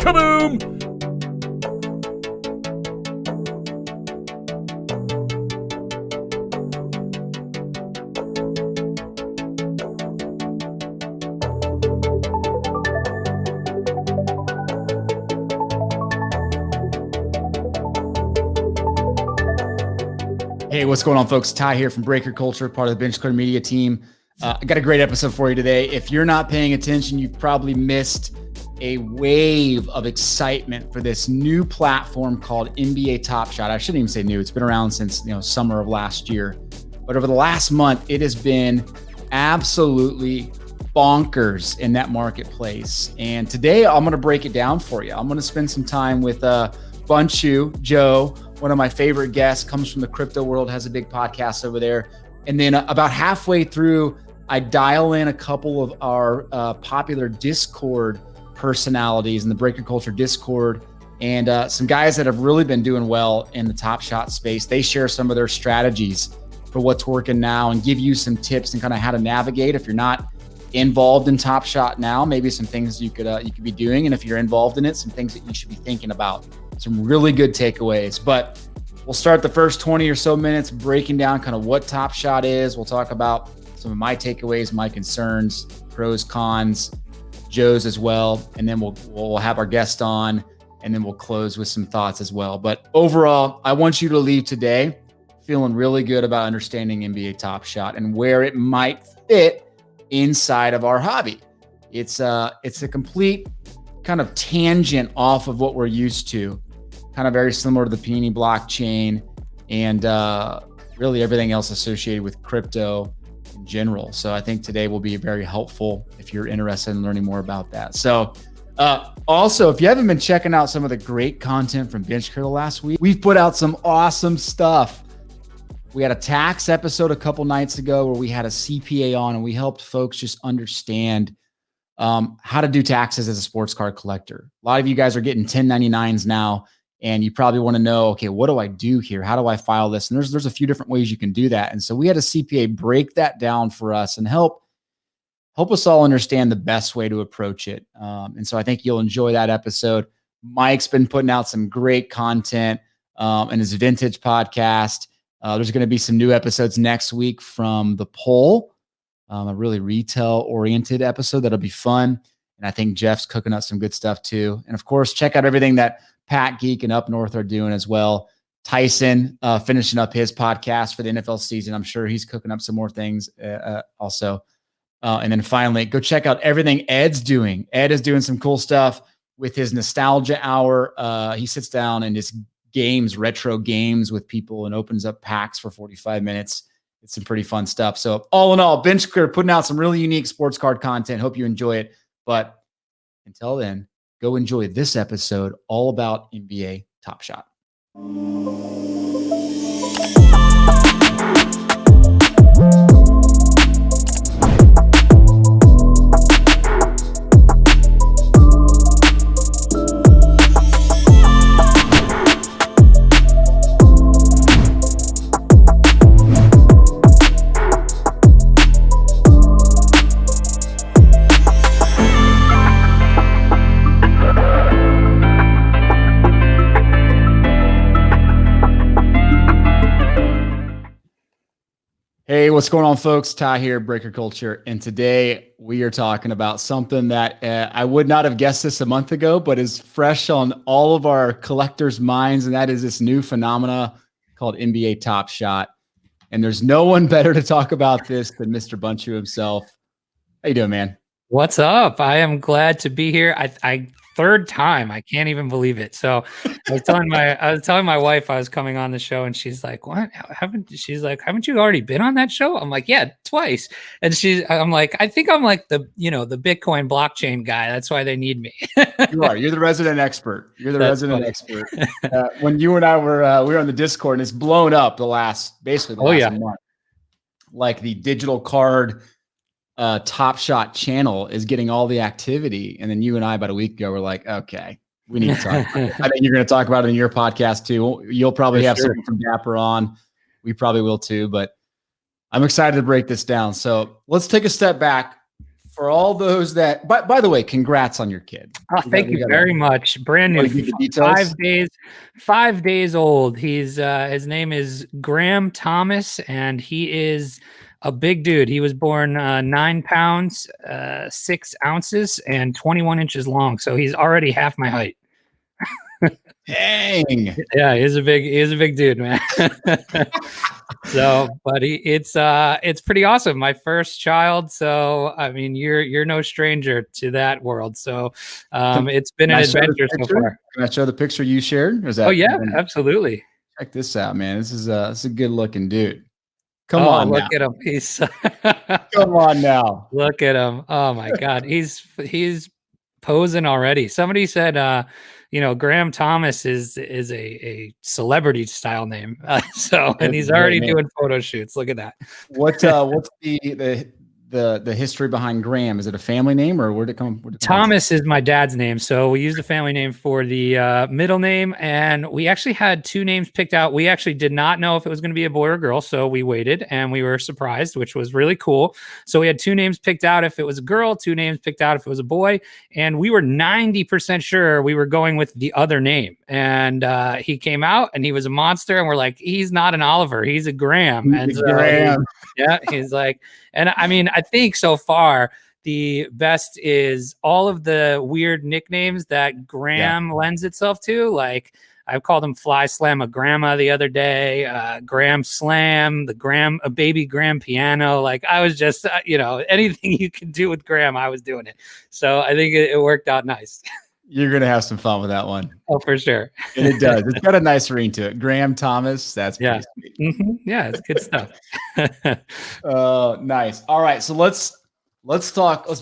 Kaboom! Hey, what's going on, folks? Ty here from Breaker Culture, part of the Bench Clear Media team. I got a great episode for you today. If you're not paying attention, you've probably missed a wave of excitement for this new platform called NBA Top Shot. I shouldn't even say new. It's been around since summer of last year. But over the last month, it has been absolutely bonkers in that marketplace. And today, I'm going to break it down for you. I'm going to spend some time with Bunchu, Joe, one of my favorite guests, comes from the crypto world, has a big podcast over there. And then about halfway through, I dial in a couple of our popular Discord personalities in the Breaker Culture Discord, and some guys that have really been doing well in the Top Shot space. They share some of their strategies for what's working now and give you some tips and kind of how to navigate if you're not involved in Top Shot now. Maybe some things you could be doing, and if you're involved in it, some things that you should be thinking about. Some really good takeaways. But we'll start the first 20 or so minutes breaking down kind of what Top Shot is. We'll talk about some of my takeaways, my concerns, pros, cons, Joe's as well. And then we'll have our guest on, and then we'll close with some thoughts as well. But overall, I want you to leave today feeling really good about understanding NBA Top Shot and where it might fit inside of our hobby. It's a complete kind of tangent off of what we're used to. Kind of very similar to the Panini blockchain and really everything else associated with crypto in general. So I think today will be very helpful if you're interested in learning more about that. So also, if you haven't been checking out some of the great content from Bench Clear last week, we've put out some awesome stuff. We had a tax episode a couple nights ago where we had a CPA on, and we helped folks just understand how to do taxes as a sports card collector. A lot of you guys are getting 1099s now, and you probably want to know, okay, what do I do here? How do I file this? And there's a few different ways you can do that. And so we had a CPA break that down for us and help us all understand the best way to approach it. And so I think you'll enjoy that episode. Mike's been putting out some great content in his vintage podcast. There's going to be some new episodes next week from The Poll, a really retail-oriented episode that'll be fun. And I think Jeff's cooking up some good stuff too. And of course, check out everything that Pat Geek and Up North are doing as well. Tyson finishing up his podcast for the NFL season. I'm sure he's cooking up some more things also. And then finally, go check out everything Ed's doing. Ed is doing some cool stuff with his Nostalgia Hour. He sits down and just retro games with people and opens up packs for 45 minutes. It's some pretty fun stuff. So all in all, Bench Clear putting out some really unique sports card content. Hope you enjoy it. But until then, go enjoy this episode all about NBA Top Shot. Hey, what's going on, folks? Ty here, Breaker Culture. And today we are talking about something that I would not have guessed this a month ago, but is fresh on all of our collectors' minds. And that is this new phenomena called NBA Top Shot. And there's no one better to talk about this than Mr. Bunchu himself. How you doing, man? What's up? I am glad to be here. I third time. I can't even believe it. So I was telling my wife I was coming on the show, and she's like, "What? Haven't you already been on that show?" I'm like, "Yeah, twice." And I'm like, "I think I'm like the Bitcoin blockchain guy. That's why they need me." You are. You're the resident expert. That's resident funny. Expert. When you and I were we were on the Discord, and it's blown up the last month. Like the digital card Top Shot channel is getting all the activity. And then you and I about a week ago were like, okay, we need to talk about it. I think you're going to talk about it in your podcast too. You'll probably have something from Dapper on. We probably will too, but I'm excited to break this down. So let's take a step back. for all those that, by the way, congrats on your kid. Oh, thank you very much. Brand new, give the details? 5 days old. He's his name is Graham Thomas, and he is a big dude. He was born 9 pounds, 6 ounces, and 21 inches long. So he's already half my height. Dang. Yeah, he's a big dude, man. So, but it's pretty awesome. My first child. So, I mean, you're no stranger to that world. So, it's been an adventure so far. Can I show the picture you shared? Or is that, oh yeah, absolutely. Check this out, man. This is a good looking dude. Come Oh, on, look now. at him. He's Come on now. Look at him. Oh my God. He's posing already. Somebody said, Graham Thomas is a celebrity style name. And he's already doing photo shoots. Look at that. What's the history behind Graham? Is it a family name, or where'd it come? Thomas is my dad's name. So we used the family name for the middle name, and we actually had 2 names picked out. We actually did not know if it was going to be a boy or a girl. So we waited and we were surprised, which was really cool. So we had 2 names picked out if it was a girl, 2 names picked out if it was a boy. And we were 90% sure we were going with the other name. And he came out and he was a monster. And we're like, he's not an Oliver, he's a Graham. And so, Graham. Yeah, he's like, and I mean, I think so far the best is all of the weird nicknames that Graham lends itself to. Like I called him Fly Slam a Grandma the other day, Graham Slam, a baby Graham Piano. Like I was just, anything you can do with Graham, I was doing it. So I think it worked out nice. You're going to have some fun with that one. Oh, for sure. And it does. It's got a nice ring to it. Graham Thomas. That's pretty sweet. Mm-hmm. Yeah, it's good stuff. Nice. All right. So let's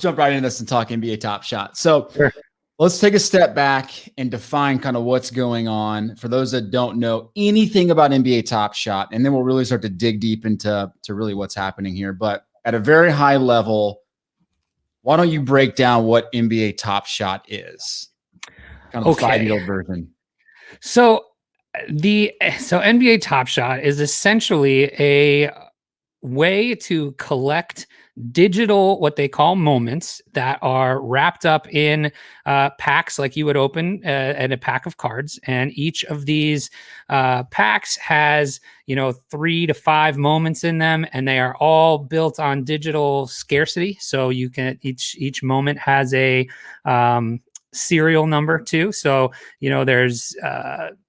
jump right into this and talk NBA Top Shot. So let's take a step back and define kind of what's going on for those that don't know anything about NBA Top Shot. And then we'll really start to dig deep into really what's happening here. But at a very high level, why don't you break down what NBA Top Shot is? Kind of the 5-year-old version. So NBA Top Shot is essentially a way to collect digital, what they call moments, that are wrapped up in packs like you would open in a pack of cards. And each of these packs has 3 to 5 moments in them, and they are all built on digital scarcity. So you can each moment has a serial number too. So there's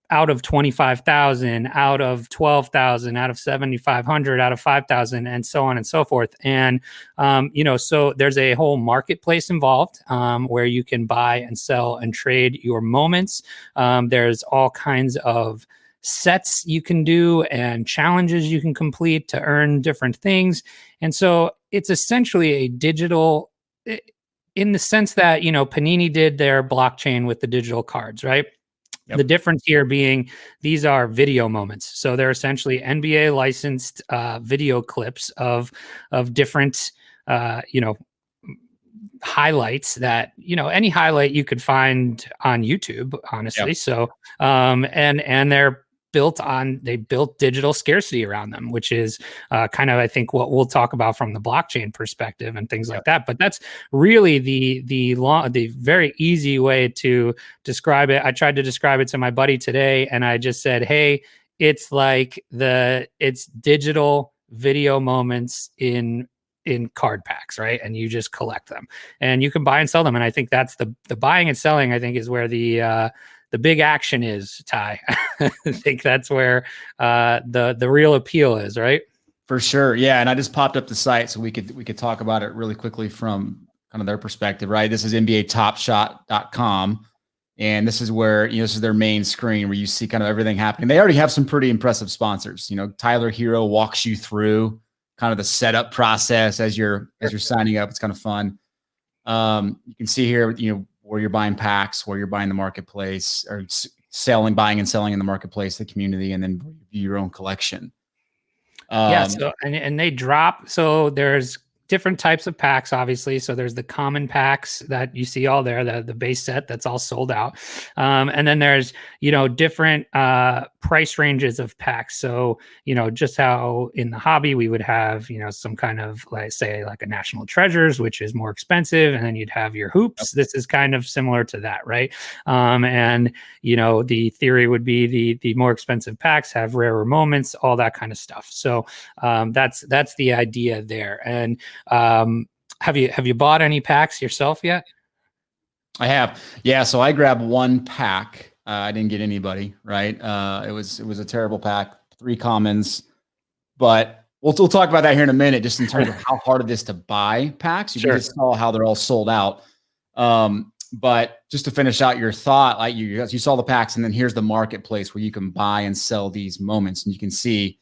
out of 25,000, out of 12,000, out of 7,500, out of 5,000, and so on and so forth. And, so there's a whole marketplace involved where you can buy and sell and trade your moments. There's all kinds of sets you can do and challenges you can complete to earn different things. And so it's essentially a digital, in the sense that, Panini did their blockchain with the digital cards, right? Yep. The difference here being these are video moments. So they're essentially NBA licensed video clips of different, highlights that, any highlight you could find on YouTube, honestly. Yep. So, and they built digital scarcity around them, which is kind of, I think, what we'll talk about from the blockchain perspective and things like that. But that's really the very easy way to describe it. I tried to describe it to my buddy today, and I just said, hey, it's like it's digital video moments in card packs, right? And you just collect them and you can buy and sell them. And I think that's the buying and selling, I think, is where the big action is, Ty. I think that's where the real appeal is, right? For sure. Yeah. And I just popped up the site so we could talk about it really quickly from kind of their perspective, right? This is NBATopShot.com. And this is where, this is their main screen where you see kind of everything happening. They already have some pretty impressive sponsors. Tyler Hero walks you through kind of the setup process as you're signing up. It's kind of fun. You can see here, where you're buying packs, where you're buying the marketplace, or buying and selling in the marketplace, the community, and then your own collection. So and they drop. So there's different types of packs, obviously. So there's the common packs that you see all there, the base set that's all sold out. And then there's, different price ranges of packs. So, just how in the hobby we would have, some kind of like a National Treasures, which is more expensive. And then you'd have your hoops. This is kind of similar to that, right? And, the theory would be the more expensive packs have rarer moments, all that kind of stuff. So that's the idea there. And have you bought any packs yourself yet? I have. Yeah. So I grabbed one pack. I didn't get anybody, right? It was a terrible pack, 3 commons, but we'll talk about that here in a minute, just in terms of how hard it is to buy packs. You just saw how they're all sold out. But just to finish out your thought, like you saw the packs, and then here's the marketplace where you can buy and sell these moments, and you can see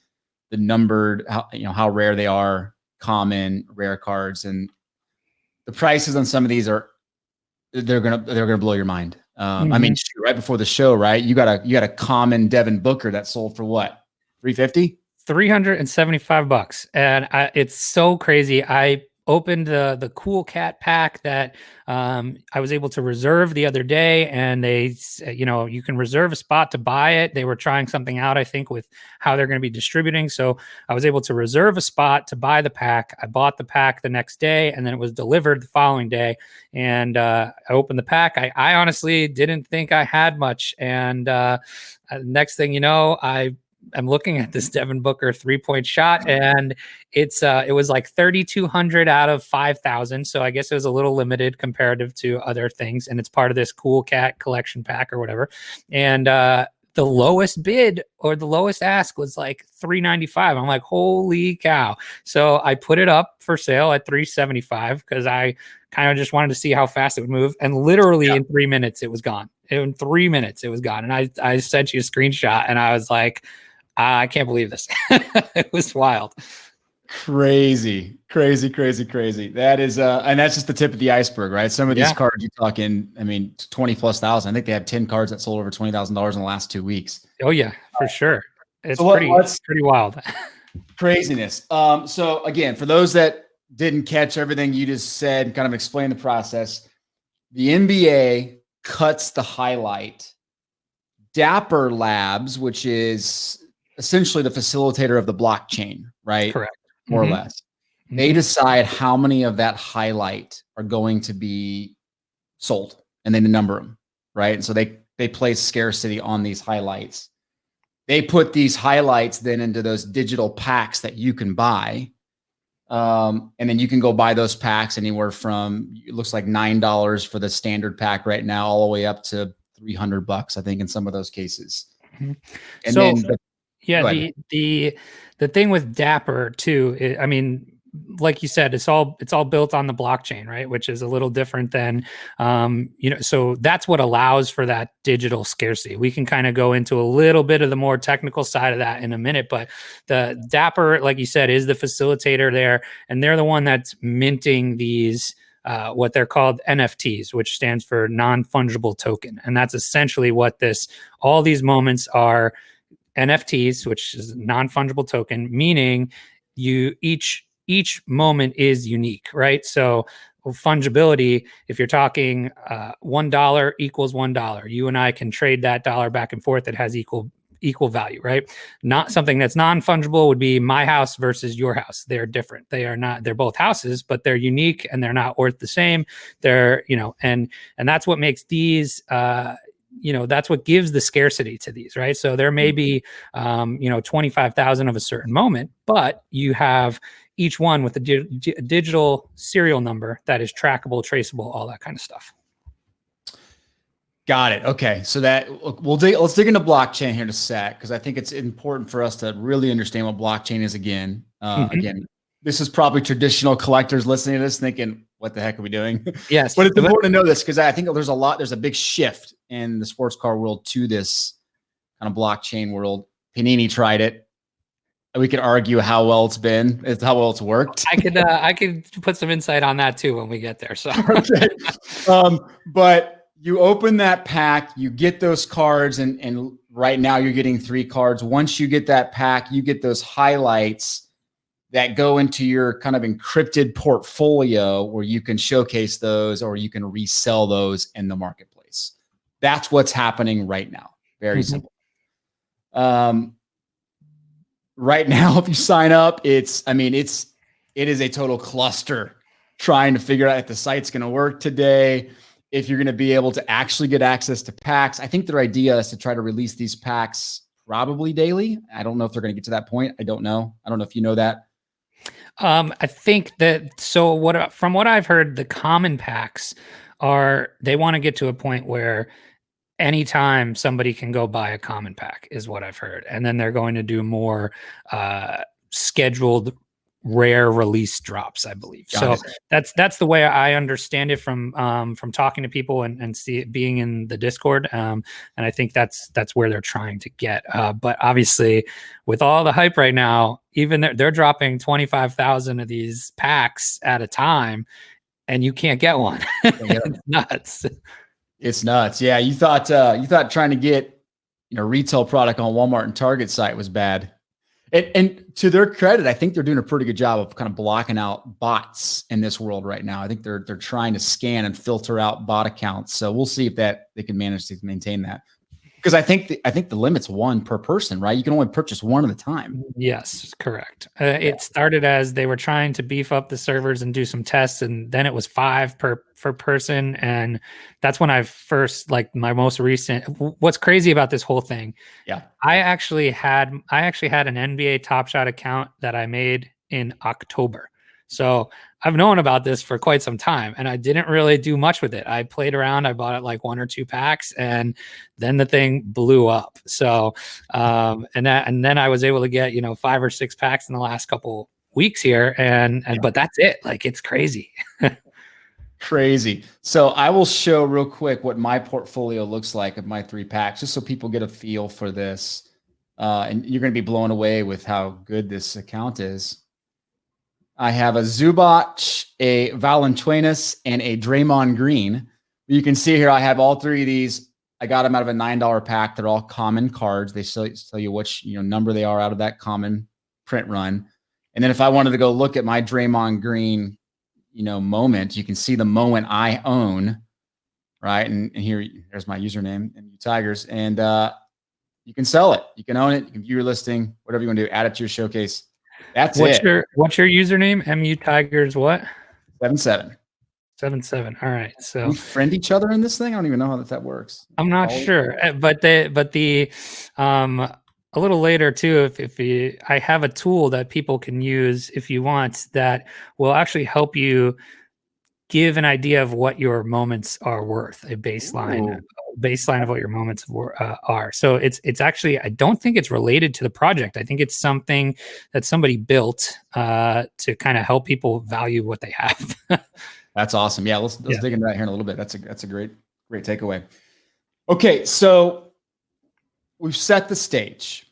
the numbered, how rare they are, common, rare cards, and the prices on some of these they're gonna blow your mind. I mean, right before the show, right? You got a common Devin Booker that sold for what, $350? $375, and it's so crazy. I opened the Cool Cat pack that I was able to reserve the other day, and they, you can reserve a spot to buy it. They were trying something out, I think, with how they're going to be distributing. So I was able to reserve a spot to buy the pack. I bought the pack the next day, and then it was delivered the following day. And I opened the pack. I honestly didn't think I had much. And next thing you know, I'm looking at this Devin Booker 3-point shot, and it was like 3,200 out of 5,000. So I guess it was a little limited comparative to other things. And it's part of this Cool Cat collection pack or whatever. And the lowest bid or the lowest ask was like $395. I'm like, holy cow. So I put it up for sale at $375 because I kind of just wanted to see how fast it would move. And literally in 3 minutes, it was gone. In 3 minutes, it was gone. And I sent you a screenshot, and I was like, I can't believe this. It was wild. Crazy. That is, and that's just the tip of the iceberg, right? Some of these cards you're talking, 20+ thousand. I think they have 10 cards that sold over $20,000 in the last 2 weeks. Oh yeah, for sure. It's so pretty wild. Craziness. So again, for those that didn't catch everything you just said, kind of explain the process. The NBA cuts the highlight. Dapper Labs, which is essentially the facilitator of the blockchain, right? Correct. More or less. They decide how many of that highlight are going to be sold, and then number them, right? And so they place scarcity on these highlights. They put these highlights then into those digital packs that you can buy. And then you can go buy those packs anywhere from, it looks like $9 for the standard pack right now, all the way up to $300, I think, in some of those cases. And so, then the thing with Dapper too, like you said, it's all built on the blockchain, right? Which is a little different than, so that's what allows for that digital scarcity. We can kind of go into a little bit of the more technical side of that in a minute, but the Dapper, like you said, is the facilitator there, and they're the one that's minting these, what they're called NFTs, which stands for non-fungible token. And that's essentially what all these moments are. NFTs, which is non-fungible token, meaning each moment is unique, right? So fungibility, if you're talking $1 equals $1, you and I can trade that dollar back and forth. It has equal value, right? Not something that's non-fungible would be my house versus your house. They're different. They're both houses, but they're unique and they're not worth the same. They're, and that's what makes these, that's what gives the scarcity to these, right? So there may be, 25,000 of a certain moment, but you have each one with a digital serial number that is trackable, traceable, all that kind of stuff. Got it. Okay. So let's dig into blockchain here in a sec, because I think it's important for us to really understand what blockchain is again. Again, this is probably traditional collectors listening to this thinking, what the heck are we doing? Yes. But it's important to know this, because I think there's a big shift in the sports car world to this kind of blockchain world. Panini tried it. We could argue how well it's worked. I could put some insight on that too when we get there. So, okay. But you open that pack, you get those cards, and right now you're getting 3 cards. Once you get that pack, you get those highlights. that go into your kind of encrypted portfolio where you can showcase those or you can resell those in the marketplace. That's what's happening right now. Very simple. Right now, if you sign up, it is a total cluster trying to figure out if the site's going to work today, if you're going to be able to actually get access to packs. I think their idea is to try to release these packs probably daily. I don't know if they're going to get to that point. I don't know. I don't know if you know that. I think that, from what I've heard, the common packs they want to get to a point where anytime somebody can go buy a common pack is what I've heard. And then they're going to do more scheduled rare release drops, I believe. So that's the way I understand it from talking to people and see it being in the Discord. And I think that's where they're trying to get. But obviously, with all the hype right now, even they're dropping 25,000 of these packs at a time, and you can't get one. It's nuts. It's nuts. Yeah, you thought trying to get retail product on Walmart and Target site was bad. And to their credit, I think they're doing a pretty good job of kind of blocking out bots in this world right now. I think they're trying to scan and filter out bot accounts. So we'll see if they can manage to maintain that. Because I think the limit's one per person, right? You can only purchase one at a time. Yes, correct. It started as they were trying to beef up the servers and do some tests, and then it was 5 per person. And that's when I first, my most recent. What's crazy about this whole thing? Yeah, I actually had an NBA Top Shot account that I made in October. So I've known about this for quite some time, and I didn't really do much with it. I played around. I bought it 1 or 2 packs, and then the thing blew up. So, and then I was able to get 5 or 6 packs in the last couple weeks here, but that's it. It's crazy. Crazy. So I will show real quick what my portfolio looks like of my 3 packs, just so people get a feel for this. And you're going to be blown away with how good this account is. I have a Zubac, a Valanciunas, and a Draymond Green. You can see here I have all 3 of these. I got them out of a $9 pack. They're all common cards. They tell you which number they are out of that common print run. And then if I wanted to go look at my Draymond Green, moment, you can see the moment I own, right? And here's my username, MU Tigers, and you can sell it. You can own it. You can view your listing, whatever you want to do. Add it to your showcase. That's it. What's your username? MU Tigers what? 77. 77. All right. So we friend each other in this thing. I don't even know how that works. I'm not sure, but the a little later too, I have a tool that people can use if you want that will actually help you give an idea of what your moments are worth, a baseline of what your moments are. So it's actually, I don't think it's related to the project. I think it's something that somebody built to kind of help people value what they have. That's awesome. Yeah, let's dig into that here in a little bit. That's a great takeaway. Okay, so we've set the stage.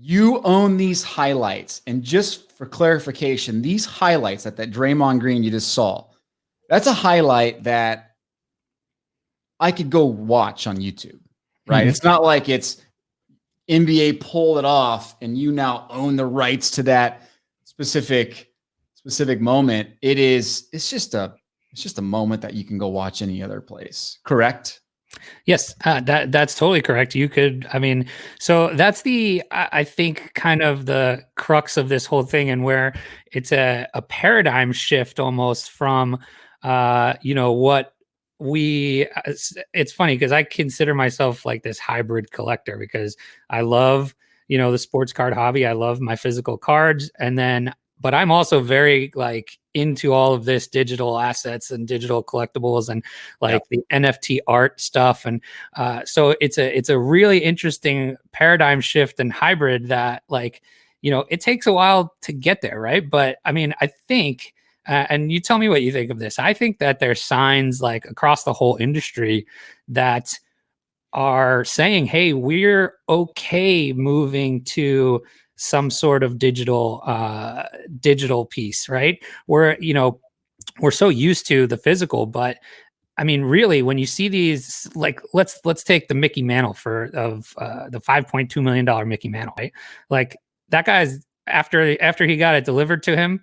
You own these highlights, and just for clarification, these highlights that Draymond Green you just saw, that's a highlight that I could go watch on YouTube, right? Mm-hmm. It's not like it's NBA pulled it off and you now own the rights to that specific moment. It's just a moment that you can go watch any other place. Correct? Yes, that's totally correct. You could, so that's I think kind of the crux of this whole thing, and where it's a paradigm shift almost from, what it's funny because I consider myself like this hybrid collector because I love, the sports card hobby. I love my physical cards. But I'm also very into all of this digital assets and digital collectibles and the NFT art stuff. And so it's a really interesting paradigm shift and hybrid that it takes a while to get there. Right. But I think, and you tell me what you think of this. I think that there's signs across the whole industry that are saying, hey, we're okay moving to some sort of digital piece, right? We're so used to the physical, but really, when you see these, let's take the Mickey Mantle of the $5.2 million Mickey Mantle, right? That guy's, after he got it delivered to him,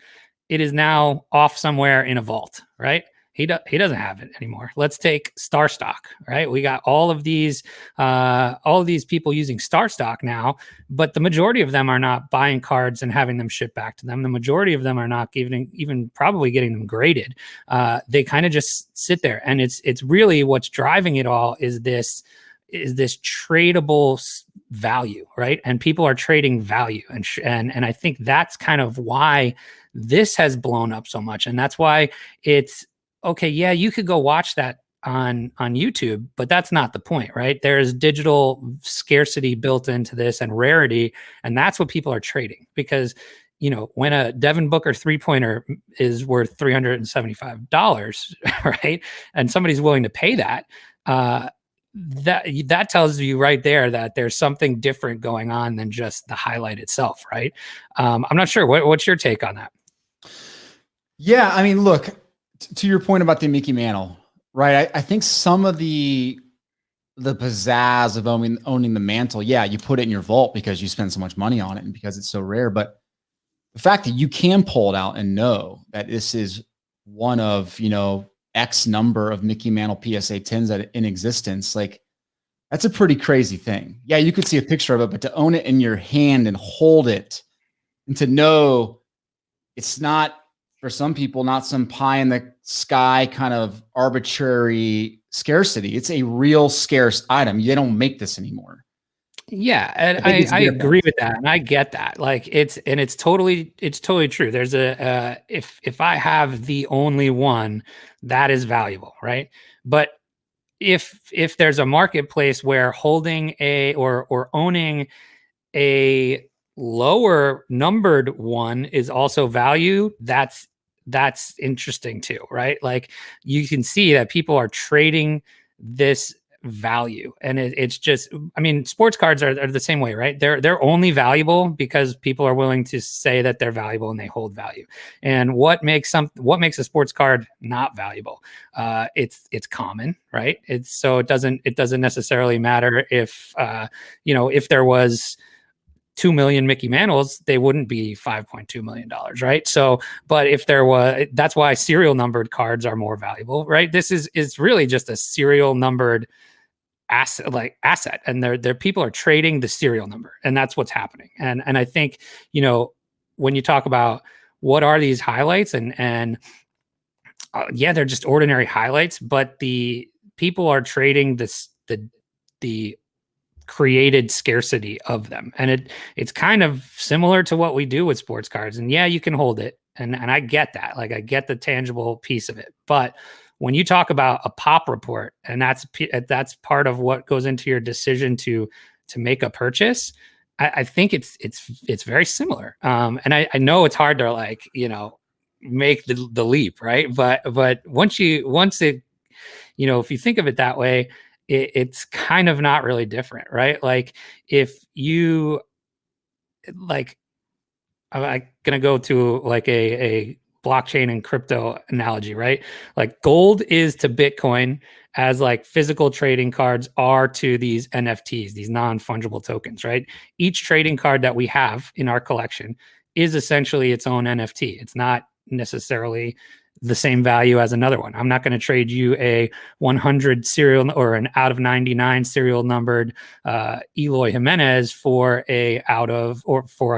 it is now off somewhere in a vault, right? He doesn't have it anymore. Let's take Star Stock, right? We got all of these people using Star Stock now, but the majority of them are not buying cards and having them shipped back to them. The majority of them are not even probably getting them graded. They kind of just sit there, and it's really what's driving it all is this tradable value, right? And people are trading value, and I think that's kind of why this has blown up so much, and that's why it's okay. Yeah, you could go watch that on YouTube, but that's not the point, right? There's digital scarcity built into this and rarity, and that's what people are trading. Because when a Devin Booker 3-pointer is worth $375, right, and somebody's willing to pay that, that tells you right there that there's something different going on than just the highlight itself, right? I'm not sure. What's your take on that? Yeah, I mean, look, to your point about the Mickey Mantle, right? I think some of the pizzazz of owning the mantle, yeah, you put it in your vault because you spend so much money on it and because it's so rare. But the fact that you can pull it out and know that this is one of, X number of Mickey Mantle PSA 10s that in existence, like, that's a pretty crazy thing. Yeah, you could see a picture of it, but to own it in your hand and hold it, and to know it's not, for some people, not some pie in the sky kind of arbitrary scarcity. It's a real scarce item. They don't make this anymore. Yeah, and I agree with that, and I get that. Like it's totally true. There's if I have the only one, that is valuable, right? But if there's a marketplace where holding or owning a lower numbered one is also value, that's interesting too, right? Like you can see that people are trading this value, and it's just, I mean, sports cards are the same way, right? They're only valuable because people are willing to say that they're valuable and they hold value. And what makes a sports card not valuable? It's common, right? It doesn't necessarily matter if if there was 2 million Mickey Mantles, they wouldn't be $5.2 million, right? So, but if there was, that's why serial numbered cards are more valuable, right? This is really just a serial numbered asset, and they're people are trading the serial number, and that's what's happening. And I think, when you talk about what are these highlights, and yeah, they're just ordinary highlights, but the people are trading the created scarcity of them, and it's kind of similar to what we do with sports cards. And yeah, you can hold it, and I get that, like I get the tangible piece of it, but when you talk about a pop report, and that's part of what goes into your decision to make a purchase, I think it's very similar. And I know it's hard to make the leap, right? But once it, if you think of it that way, it's kind of not really different, right? Like if you I'm gonna go to like a blockchain and crypto analogy, right? Like gold is to Bitcoin as like physical trading cards are to these NFTs, these non-fungible tokens, right? Each trading card that we have in our collection is essentially its own NFT. It's not necessarily the same value as another one. I'm not going to trade you a 100 serial or an out of 99 serial numbered Eloy Jimenez for a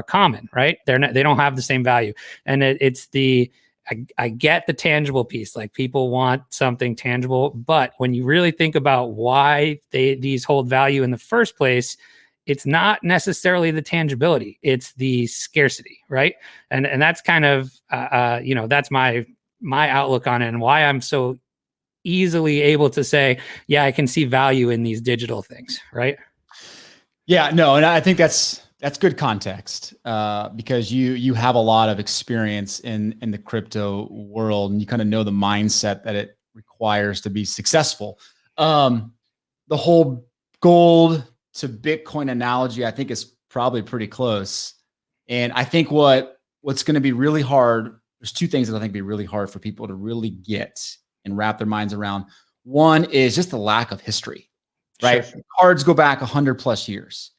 common, right? They don't have the same value. And I get the tangible piece. Like people want something tangible, but when you really think about why these hold value in the first place, it's not necessarily the tangibility, it's the scarcity, right? And that's kind of that's my outlook on it, and why I'm so easily able to say, yeah, I can see value in these digital things, right? Yeah, no, and I think that's good context because you have a lot of experience in the crypto world, and you kind of know the mindset that it requires to be successful. The whole gold to Bitcoin analogy, I think, is probably pretty close. And I think what's going to be really hard, there's two things that I think be really hard for people to really get and wrap their minds around. One is just the lack of history, right? Sure. Cards go back 100 plus years,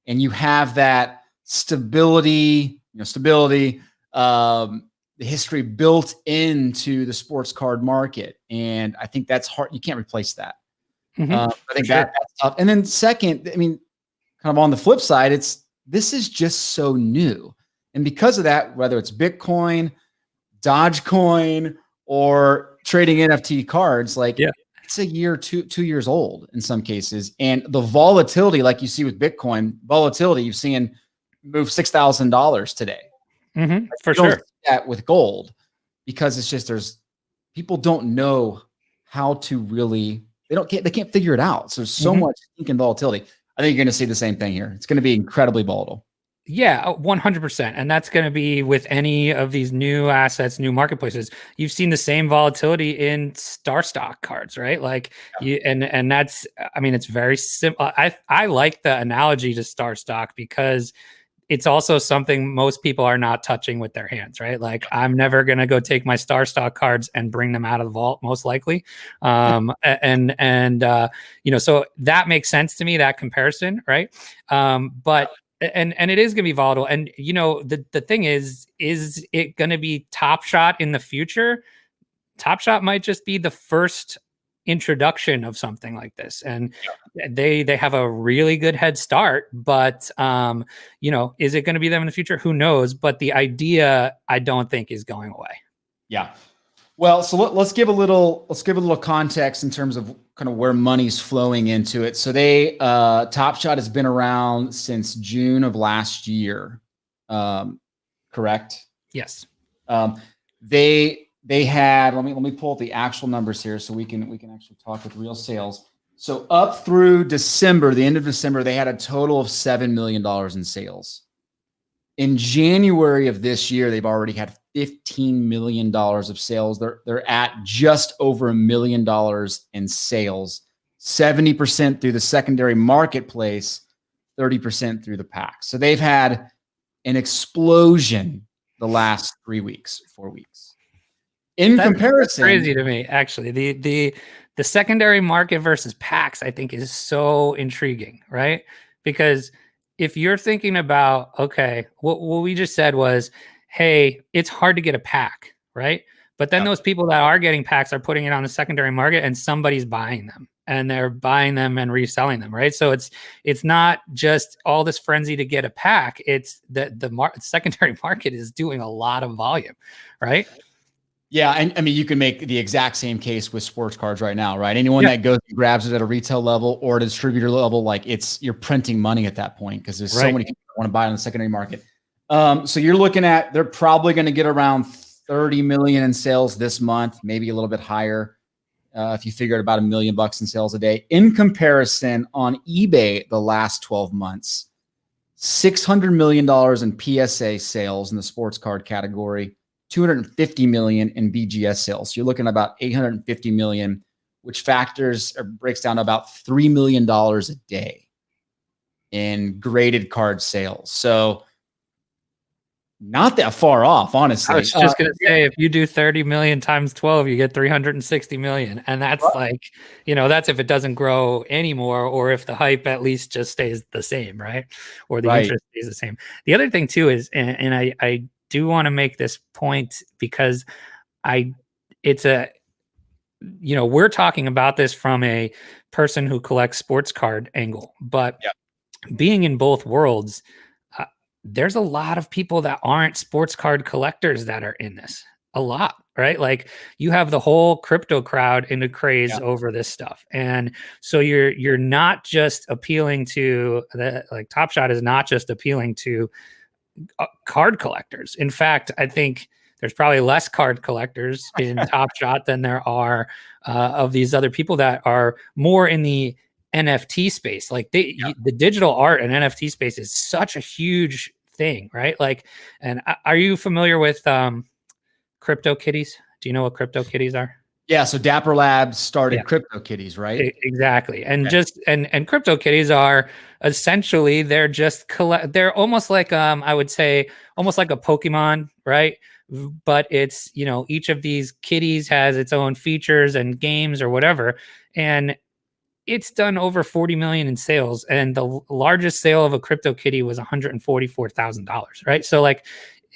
and you have that stability stability, the history built into the sports card market. And I think that's hard. You can't replace that. I think that's tough. And then second, I mean, kind of on the flip side, this is just so new. And because of that, whether it's Bitcoin, Dogecoin, or trading NFT cards, like it's a year, 2 years old in some cases. And the volatility, like you see with Bitcoin, you've seen move $6,000 today. For sure. That with gold, because it's just people don't know how to really, they can't figure it out. So there's so much volatility. I think you're going to see the same thing here. It's going to be incredibly volatile. Yeah, 100%. And that's going to be with any of these new assets, new marketplaces. You've seen the same volatility in star stock cards, right? Like and that's, I mean, it's very simple. I like the analogy to star stock because it's also something most people are not touching with their hands, right? Like I'm never going to go take my star stock cards and bring them out of the vault, most likely. So that makes sense to me, that comparison, right? But it is going to be volatile. And, the thing is it going to be Top Shot in the future? Top Shot might just be the first introduction of something like this, and they have a really good head start, but is it going to be them in the future? Who knows? But the idea, I don't think, is going away. Well, so let's give a little context in terms of kind of where money's flowing into it. So Top Shot has been around since June of last year, correct? Yes. They had, let me pull up the actual numbers here so we can actually talk with real sales. So up through December, the end of December, they had a total of $7 million in sales. In January of this year, they've already had $15 million of sales. They're at just over $1 million in sales, 70% through the secondary marketplace, 30% through the pack. So they've had an explosion the last 4 weeks. That's comparison, crazy to me, actually. The secondary market versus packs, I think, is so intriguing, right? Because if you're thinking about, okay, what we just said was, hey, it's hard to get a pack, right? But then those people that are getting packs are putting it on the secondary market, and somebody's buying them, and they're buying them and reselling them, right? So it's not just all this frenzy to get a pack. It's the secondary market is doing a lot of volume, right? Yeah, and I mean, you can make the exact same case with sports cards right now, right? Anyone that goes and grabs it at a retail level or at a distributor level, like you're printing money at that point because there's so many people that want to buy it on the secondary market. So you're looking at, they're probably going to get around 30 million in sales this month, maybe a little bit higher. If you figure out about $1 million in sales a day. In comparison, on eBay, the last 12 months, $600 million in PSA sales in the sports card category, 250 million in BGS sales. So you're looking at about 850 million, which breaks down to about $3 million a day in graded card sales. So not that far off, honestly. I was just going to say, if you do 30 million times 12, you get 360 million. And that's that's if it doesn't grow anymore, or if the hype at least just stays the same, right? Or the interest stays the same. The other thing too is, and I do want to make this point because we're talking about this from a person who collects sports card angle, but being in both worlds, there's a lot of people that aren't sports card collectors that are in this. A lot, right? Like you have the whole crypto crowd in a craze over this stuff. And so you're not just appealing to Top Shot is not just appealing to card collectors. In fact, I think there's probably less card collectors in Top Shot than there are of these other people that are more in the NFT space. Like the digital art and NFT space is such a huge thing, right? Like, and are you familiar with Crypto Kitties? Do you know what Crypto Kitties are? Yeah, so Dapper Labs started Crypto Kitties, right? Exactly. And and Crypto Kitties are essentially, they're they're almost like I would say almost like a Pokemon, right? But it's, each of these kitties has its own features and games or whatever. And it's done over 40 million in sales, and the largest sale of a crypto kitty was $144,000, right? So like,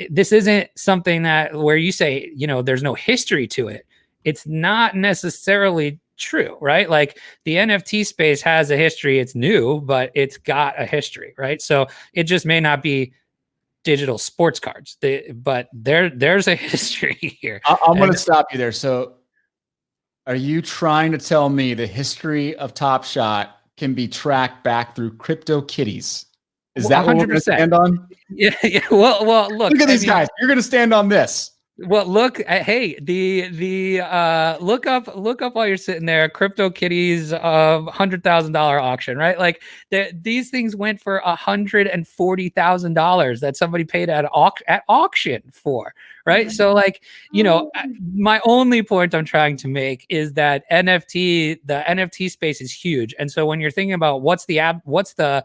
this isn't something that where you say, there's no history to it. It's not necessarily true, right? Like the NFT space has a history. It's new, but it's got a history, right? So it just may not be digital sports cards, but there's a history here. I'm going to stop you there. So are you trying to tell me the history of Top Shot can be tracked back through crypto kitties? Is that 100%. What we're going to stand on? Yeah. Well, look at these guys. You're going to stand on this. Well, look, hey, the look up while you're sitting there, CryptoKitties $100,000 auction, right? Like these things went for $140,000 that somebody paid at auction for, right? So like, my only point I'm trying to make is that the NFT space is huge, and so when you're thinking about what's the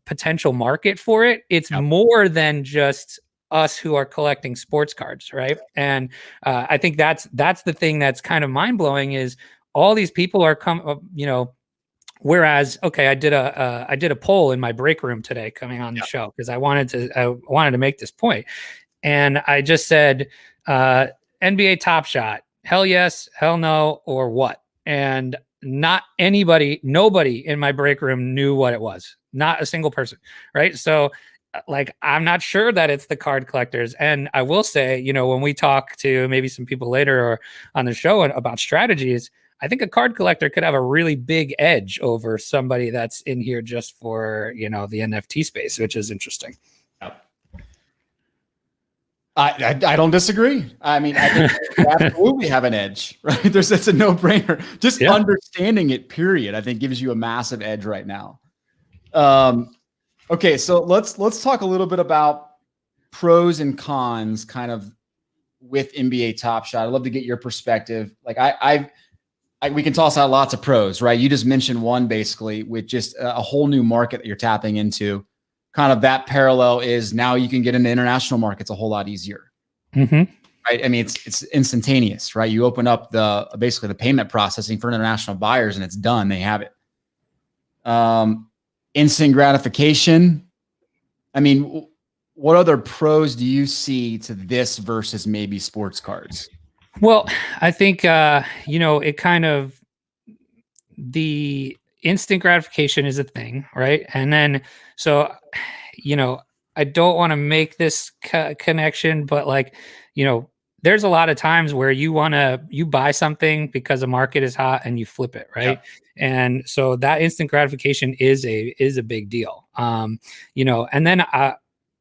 potential market for it, it's more than just us who are collecting sports cards, right? And I think that's the thing that's kind of mind blowing is all these people are whereas, okay, I did a poll in my break room today coming on the show because I wanted to make this point, and I just said NBA Top Shot, hell yes, hell no, or what? And nobody in my break room knew what it was. Not a single person, right? So like, I'm not sure that it's the card collectors. And I will say, when we talk to maybe some people later or on the show about strategies, I think a card collector could have a really big edge over somebody that's in here just for, the NFT space, which is interesting. I don't disagree. I mean, I think we absolutely have an edge, right? It's a no-brainer. Just understanding it, period, I think gives you a massive edge right now. Okay, so let's talk a little bit about pros and cons kind of with NBA Top Shot. I'd love to get your perspective. Like we can toss out lots of pros, right? You just mentioned one basically with just a whole new market that you're tapping into. Kind of that parallel is now you can get into international markets a whole lot easier. Mm-hmm. Right? I mean, it's instantaneous, right? You open up basically the payment processing for international buyers and it's done. They have it. Instant gratification. I mean, what other pros do you see to this versus maybe sports cards? Well, I think, it kind of, the instant gratification is a thing, right? And then, so, I don't want to make this connection, but like, there's a lot of times where you buy something because the market is hot and you flip it, right? Yeah. And so that instant gratification is a big deal. And then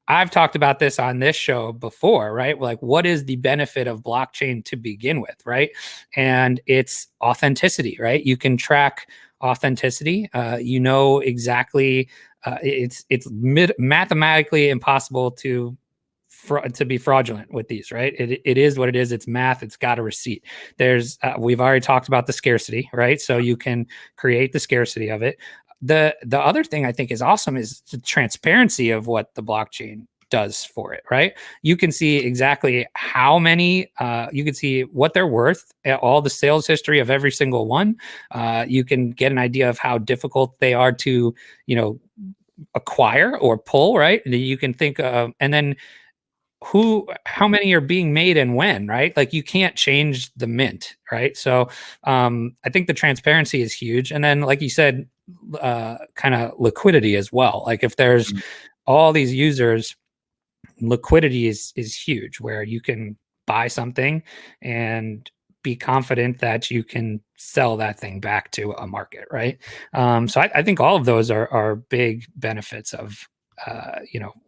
I've talked about this on this show before, right? Like, what is the benefit of blockchain to begin with, right? And it's authenticity, right? You can track authenticity. Exactly. It's mathematically impossible to be fraudulent with these, right? It is what it is. It's math. It's got a receipt. We've already talked about the scarcity, right? So you can create the scarcity of it. The other thing I think is awesome is the transparency of what the blockchain does for it, right? You can see exactly how many, you can see what they're worth, all the sales history of every single one. You can get an idea of how difficult they are to, acquire or pull, right? You can think of, and then how many are being made and when, right? Like you can't change the mint, right? So I think the transparency is huge. And then, like you said, kind of liquidity as well. Like if there's all these users, liquidity is huge, where you can buy something and be confident that you can sell that thing back to a market, right? So I think all of those are big benefits of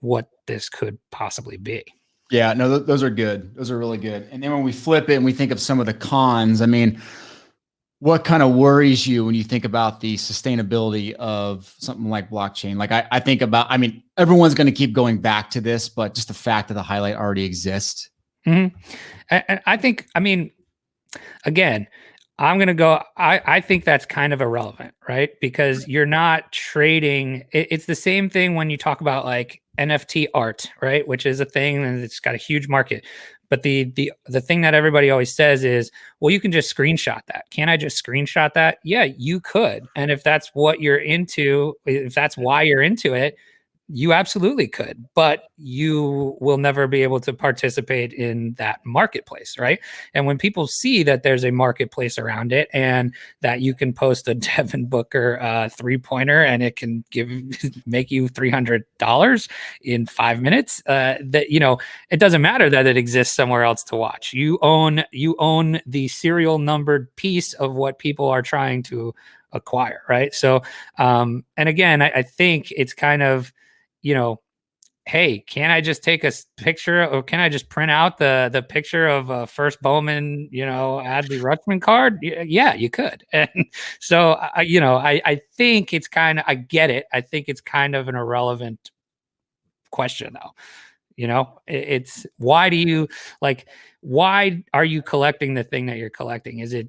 what this could possibly be. Yeah, no, those are good. Those are really good. And then when we flip it and we think of some of the cons, I mean, what kind of worries you when you think about the sustainability of something like blockchain? Like I think about, I mean, everyone's going to keep going back to this, but just the fact that the highlight already exists. Mm-hmm. And I think, I mean, again, I'm going to go, I think that's kind of irrelevant, right? Because you're not trading. It's the same thing when you talk about like NFT art, right? Which is a thing and it's got a huge market. But the thing that everybody always says is, well, you can just screenshot that. Can I just screenshot that? Yeah, you could. And if that's what you're into, if that's why you're into it, you absolutely could, but you will never be able to participate in that marketplace, right? And when people see that there's a marketplace around it and that you can post a Devin Booker three-pointer and it can make you $300 in 5 minutes, that, you know, it doesn't matter that it exists somewhere else to watch. You own the serial numbered piece of what people are trying to acquire, right? So, and again, I think it's kind of, you know, hey, can I just take a picture, or can I just print out the picture of a First Bowman, you know, Adley Rutschman card? Yeah, you could. And so, you know, I think it's kind of, I get it. I think it's kind of an irrelevant question, though. You know, it's why do you like? Why are you collecting the thing that you're collecting? Is it,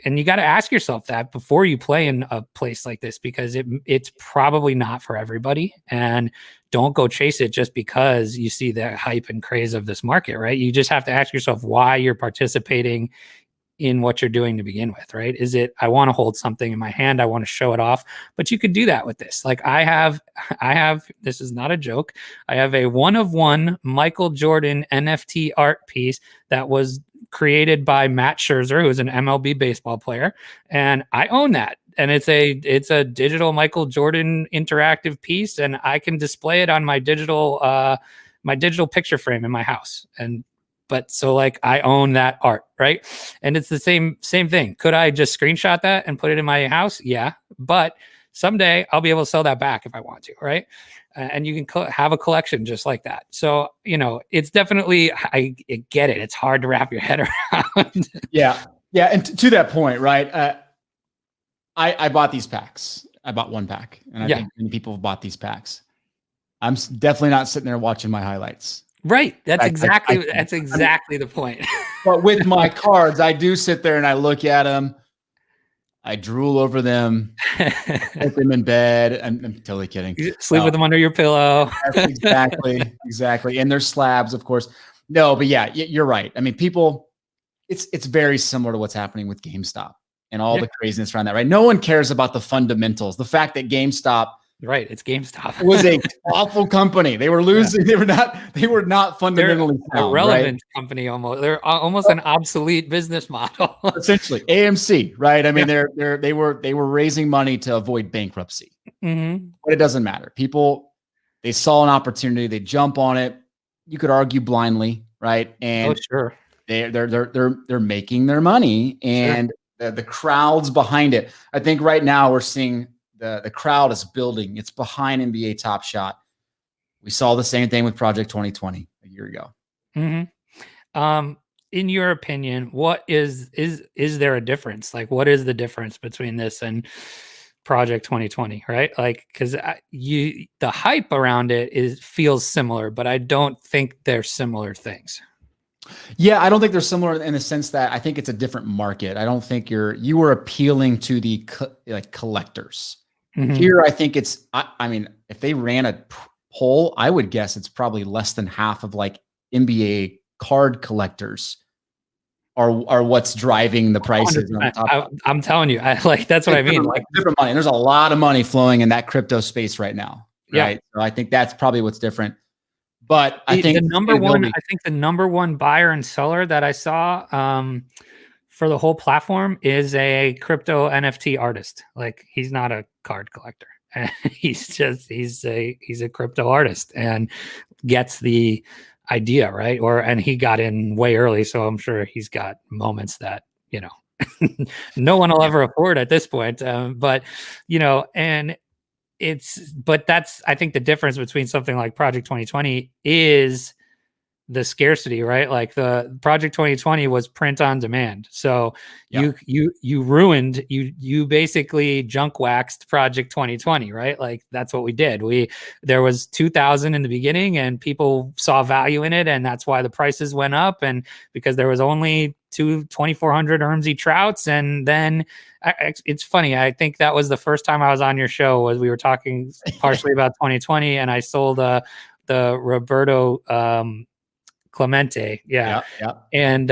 and you got to ask yourself that before you play in a place like this, because it's probably not for everybody. And don't go chase it just because you see the hype and craze of this market, right? You just have to ask yourself why you're participating in what you're doing to begin with, right? Is it, I want to hold something in my hand, I want to show it off, but you could do that with this. Like I have, this is not a joke, I have a 1-of-1 Michael Jordan NFT art piece that was created by Matt Scherzer, who is an MLB baseball player, and I own that. And it's a digital Michael Jordan interactive piece, and I can display it on my digital picture frame in my house. But so like I own that art, right? And it's the same thing. Could I just screenshot that and put it in my house? Yeah, but someday I'll be able to sell that back if I want to, right? And you can have a collection just like that. So, you know, it's definitely, I get it. It's hard to wrap your head around. Yeah. And to that point, right? I bought these packs. I bought one pack, and I think many people have bought these packs. I'm definitely not sitting there watching my highlights. Right. That's exactly the point. But with my cards, I do sit there and I look at them. I drool over them, put them in bed. I'm totally kidding. You sleep with them under your pillow. Exactly. And there's slabs, of course. No, but yeah, you're right. I mean, people, it's very similar to what's happening with GameStop and all the craziness around that, right? No one cares about the fundamentals. The fact that GameStop, right, it's GameStop, was a awful company. They were losing. They were not fundamentally sound, irrelevant company. They're almost an obsolete business model. Essentially, AMC, right? I mean, they were raising money to avoid bankruptcy, but it doesn't matter. People, they saw an opportunity, they jump on it. You could argue blindly, right? And sure, they're making their money, and the crowd's behind it. I think right now we're seeing the crowd is building. It's behind NBA Top Shot. We saw the same thing with Project 2020 a year ago. In your opinion, what is there a difference? Like, what is the difference between this and Project 2020, right? Like, because the hype around it feels similar, but I don't think they're similar things. Yeah, I don't think they're similar in the sense that I think it's a different market. I don't think you were appealing to the collectors. Here, I think it's, I mean, if they ran a poll, I would guess it's probably less than half of like NBA card collectors are what's driving the prices. I'm telling you, that's what I mean. Like different money. There's a lot of money flowing in that crypto space right now. Right. So I think that's probably what's different. But I think the number one buyer and seller that I saw for the whole platform is a crypto NFT artist. Like, he's not a card collector. he's a crypto artist and gets the idea, right? And he got in way early, so I'm sure he's got moments that, you know, no one will ever afford at this point. But, you know, and but that's, I think the difference between something like Project 2020 is the scarcity, right? Like the Project 2020 was print on demand. So you ruined, you basically junk waxed Project 2020, right? Like that's what we did. There was 2,000 in the beginning and people saw value in it. And that's why the prices went up. And because there was only 2,400 Ermsey Trouts. And then it's funny. I think that was the first time I was on your show, was we were talking partially about 2020, and I sold the Roberto Clemente. Yeah. Yeah. And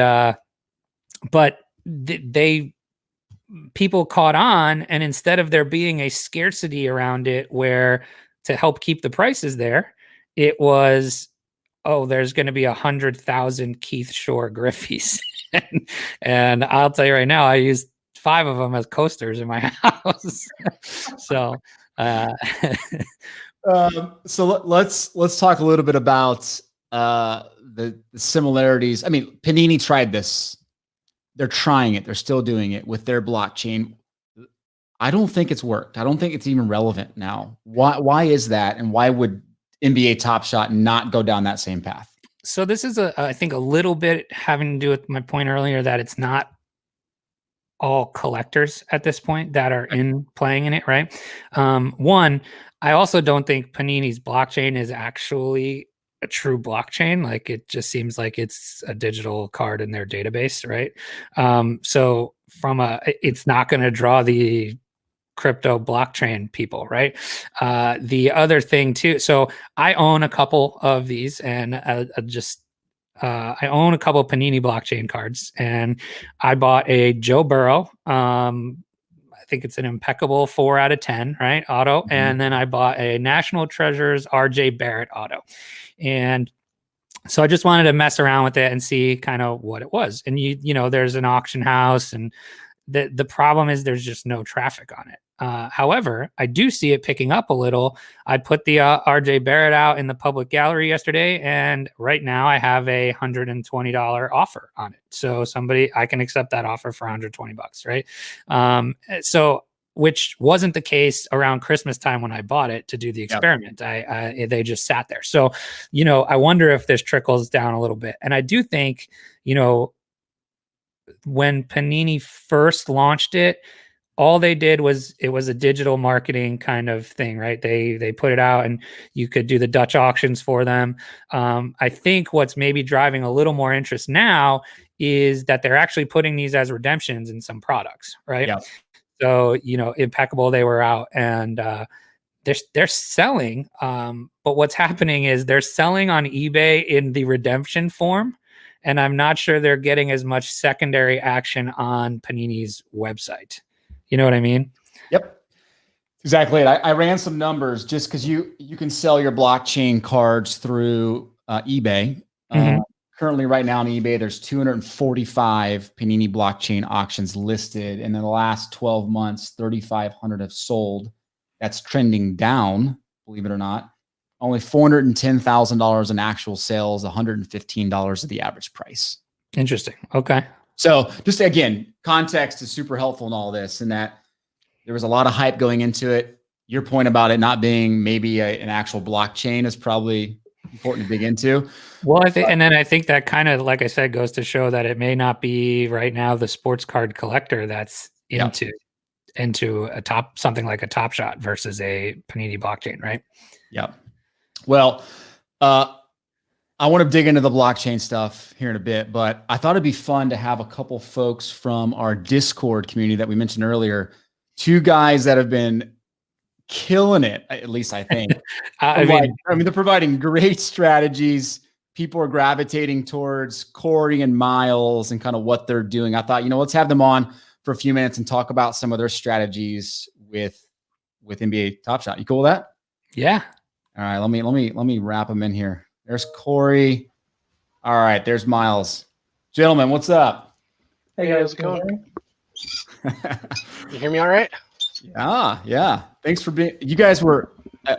but people caught on, and instead of there being a scarcity around it where to help keep the prices there, it was, oh, there's going to be 100,000 Keith Shore Griffies. And I'll tell you right now, I used 5 of them as coasters in my house. So let's talk a little bit about the similarities. I mean, Panini tried this. They're trying it. They're still doing it with their blockchain. I don't think it's worked. I don't think it's even relevant now. Why is that? And why would NBA Top Shot not go down that same path? So this is I think a little bit having to do with my point earlier that it's not all collectors at this point that are playing in it, right? One, I also don't think Panini's blockchain is actually a true blockchain. Like, it just seems like it's a digital card in their database, right? So it's not going to draw the crypto blockchain people, right? The other thing too, so I own a couple of these, and I own a couple of Panini blockchain cards, and I bought a Joe Burrow. I think it's an impeccable 4 out of 10, right? Auto. Mm-hmm. And then I bought a National Treasures RJ Barrett auto. And so I just wanted to mess around with it and see kind of what it was. And you know, there's an auction house, and the problem is there's just no traffic on it. However, I do see it picking up a little. I put the RJ Barrett out in the public gallery yesterday, and right now I have a $120 offer on it. So I can accept that offer for $120, right? So which wasn't the case around Christmas time when I bought it to do the experiment. Yep. They just sat there. So, you know, I wonder if this trickles down a little bit. And I do think, you know, when Panini first launched it, all they did was, it was a digital marketing kind of thing, right? They put it out, and you could do the Dutch auctions for them. I think what's maybe driving a little more interest now is that they're actually putting these as redemptions in some products, right? Yeah. So, you know, impeccable, they were out, and they're selling. But what's happening is they're selling on eBay in the redemption form, and I'm not sure they're getting as much secondary action on Panini's website. You know what I mean? Yep. Exactly. I ran some numbers just because you can sell your blockchain cards through eBay. Mm-hmm. Currently, right now on eBay, there's 245 Panini blockchain auctions listed. And in the last 12 months, 3,500 have sold. That's trending down, believe it or not. Only $410,000 in actual sales, $115 of the average price. Interesting. Okay. So just again, context is super helpful in all this, and that there was a lot of hype going into it. Your point about it not being maybe an actual blockchain is probably important to dig into. Well, I think, and then I think that kind of, like I said, goes to show that it may not be right now the sports card collector that's into something like a Top Shot versus a Panini blockchain, right? Yep. Well, I want to dig into the blockchain stuff here in a bit, but I thought it'd be fun to have a couple folks from our Discord community that we mentioned earlier. 2 guys that have been killing it, at least I think. I mean, they're providing great strategies. People are gravitating towards Corey and Miles and kind of what they're doing. I thought, you know, let's have them on for a few minutes and talk about some of their strategies with NBA Top Shot. You cool with that? Yeah. All right. Let me wrap them in here. There's Corey. All right. There's Miles. Gentlemen, what's up? Hey guys, how's it going? You hear me all right? Yeah. Thanks for being. You guys were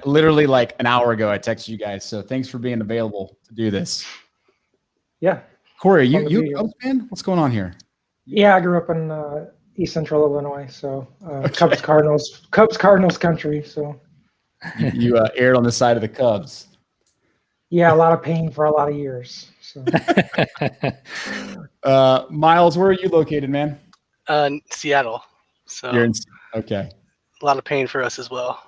literally like an hour ago. I texted you guys, so thanks for being available to do this. Yeah. Corey, you a Cubs fan? What's going on here? Yeah, I grew up in East Central Illinois, so Cubs Cardinals country. So you aired on the side of the Cubs. Yeah, a lot of pain for a lot of years. So. Miles, where are you located, man? Seattle. So you're in, okay. A lot of pain for us as well.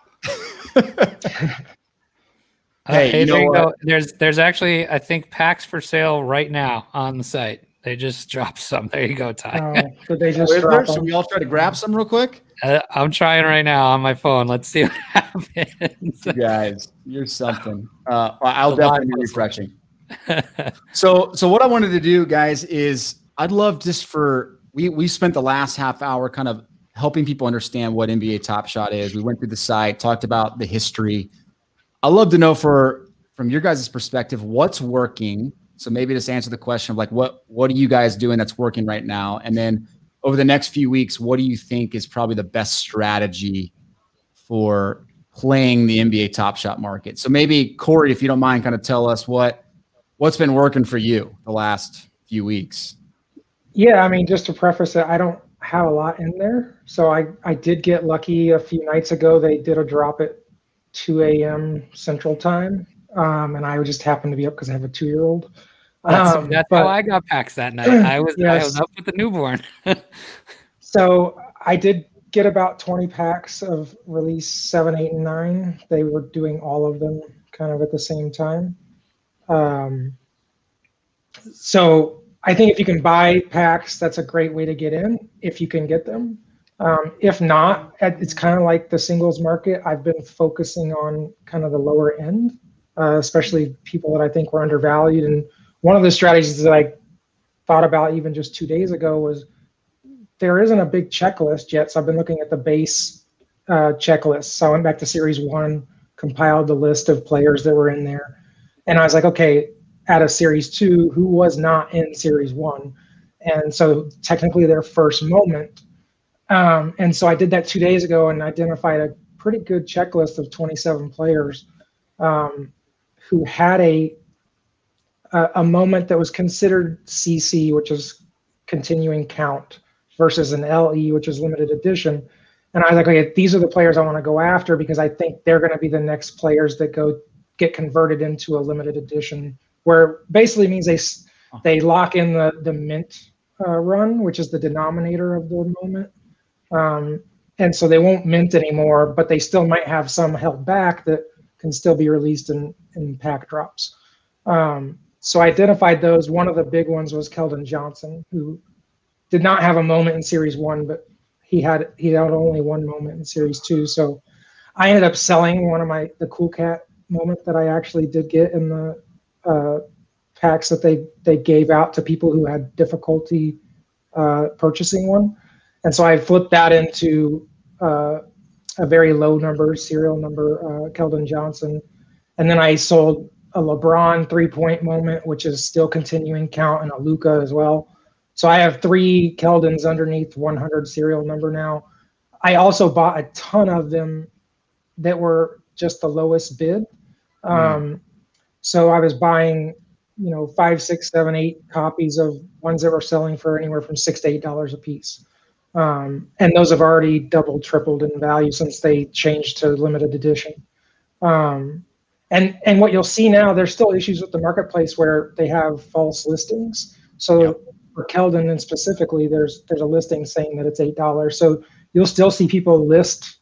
Hey, you know what? There's actually, I think, packs for sale right now on the site. They just dropped some. There you go, Ty. So they just drop them? Should we all try to grab some real quick? I'm trying right now on my phone. Let's see what happens. You guys, you're something. I'll definitely be refreshing. So what I wanted to do, guys, is I'd love just we spent the last half hour kind of helping people understand what NBA Top Shot is. We went through the site, talked about the history. I'd love to know from your guys' perspective, what's working. So maybe just answer the question of like, what are you guys doing that's working right now? And then over the next few weeks, what do you think is probably the best strategy for playing the NBA Top Shot market? So maybe Corey, if you don't mind, kind of tell us what's been working for you the last few weeks. Yeah, I mean, just to preface it, I don't have a lot in there. So I did get lucky a few nights ago. They did a drop at 2 a.m. Central Time. And I just happened to be up because I have a 2-year-old. That's how I got packs that night. I was up with the newborn. So I did get about 20 packs of release 7, 8, and 9. They were doing all of them kind of at the same time. So I think if you can buy packs, that's a great way to get in if you can get them. If not, it's kind of like the singles market. I've been focusing on kind of the lower end, especially people that I think were undervalued. And one of the strategies that I thought about even just 2 days ago was there isn't a big checklist yet. So I've been looking at the base checklist. So I went back to Series 1, compiled the list of players that were in there. And I was like, okay, out of Series 2, who was not in Series 1? And so technically their first moment. And so I did that 2 days ago and identified a pretty good checklist of 27 players who had a moment that was considered CC, which is continuing count, versus an LE, which is limited edition. And I was like, okay, these are the players I want to go after because I think they're going to be the next players that get converted into a limited edition, where basically means they lock in the mint run, which is the denominator of the moment. And so they won't mint anymore, but they still might have some held back that can still be released in pack drops. So I identified those. One of the big ones was Keldon Johnson, who did not have a moment in Series 1, but he had only one moment in Series 2. So I ended up selling one of the Cool Cat moment that I actually did get in the packs that they gave out to people who had difficulty purchasing one. And so I flipped that into a very low number, serial number, Keldon Johnson. And then I sold a LeBron 3-point moment, which is still continuing count, and a Luka as well. So I have 3 Keldons underneath 100 serial number now. I also bought a ton of them that were just the lowest bid. So I was buying, 5, 6, 7, 8 copies of ones that were selling for anywhere from $6 to $8 a piece. And those have already doubled, tripled in value since they changed to limited edition. And what you'll see now, there's still issues with the marketplace where they have false listings. So for Keldon and specifically, there's a listing saying that it's $8. So you'll still see people list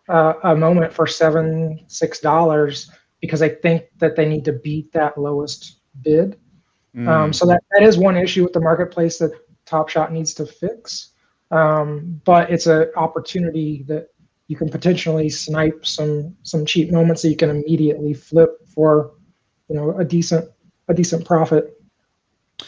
a moment for $7, $6 because they think that they need to beat that lowest bid. So that is one issue with the marketplace that Top Shot needs to fix. But it's an opportunity that you can potentially snipe some cheap moments that you can immediately flip for, a decent profit.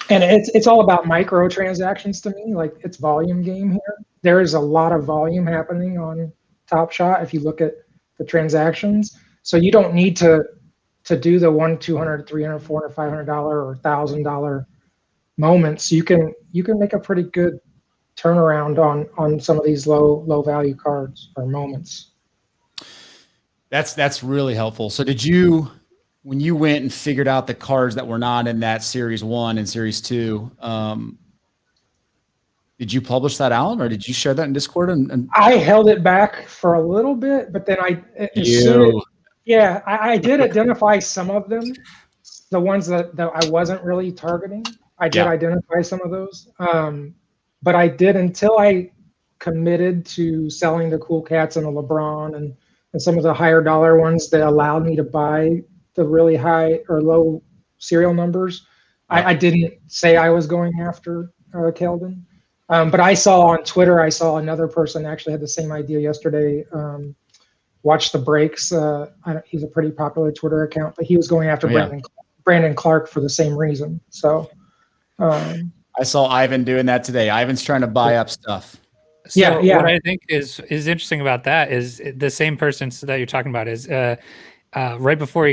And it's all about microtransactions to me. Like, it's volume game here. There is a lot of volume happening on Top Shot if you look at the transactions. So you don't need to do the $100, $200, $300, $400, $500 or $1,000 moments. You can make a pretty good turnaround on some of these low value cards or moments. That's really helpful. So when you went and figured out the cards that were not in that Series 1 and Series 2, did you publish that out or did you share that in Discord? And I held it back for a little bit, but then I did identify some of them, the ones that I wasn't really targeting. I did identify some of those. But I did, until I committed to selling the Cool Cats and the LeBron and some of the higher dollar ones that allowed me to buy the really high or low serial numbers. I didn't say I was going after Keldon. But I saw on Twitter, another person actually had the same idea yesterday. Watch the Breaks. He's a pretty popular Twitter account, but he was going after Brandon Clark. Brandon Clark for the same reason. So I saw Ivan doing that today. Ivan's trying to buy up stuff. So Yeah. what I think is interesting about that is the same person that you're talking about is right before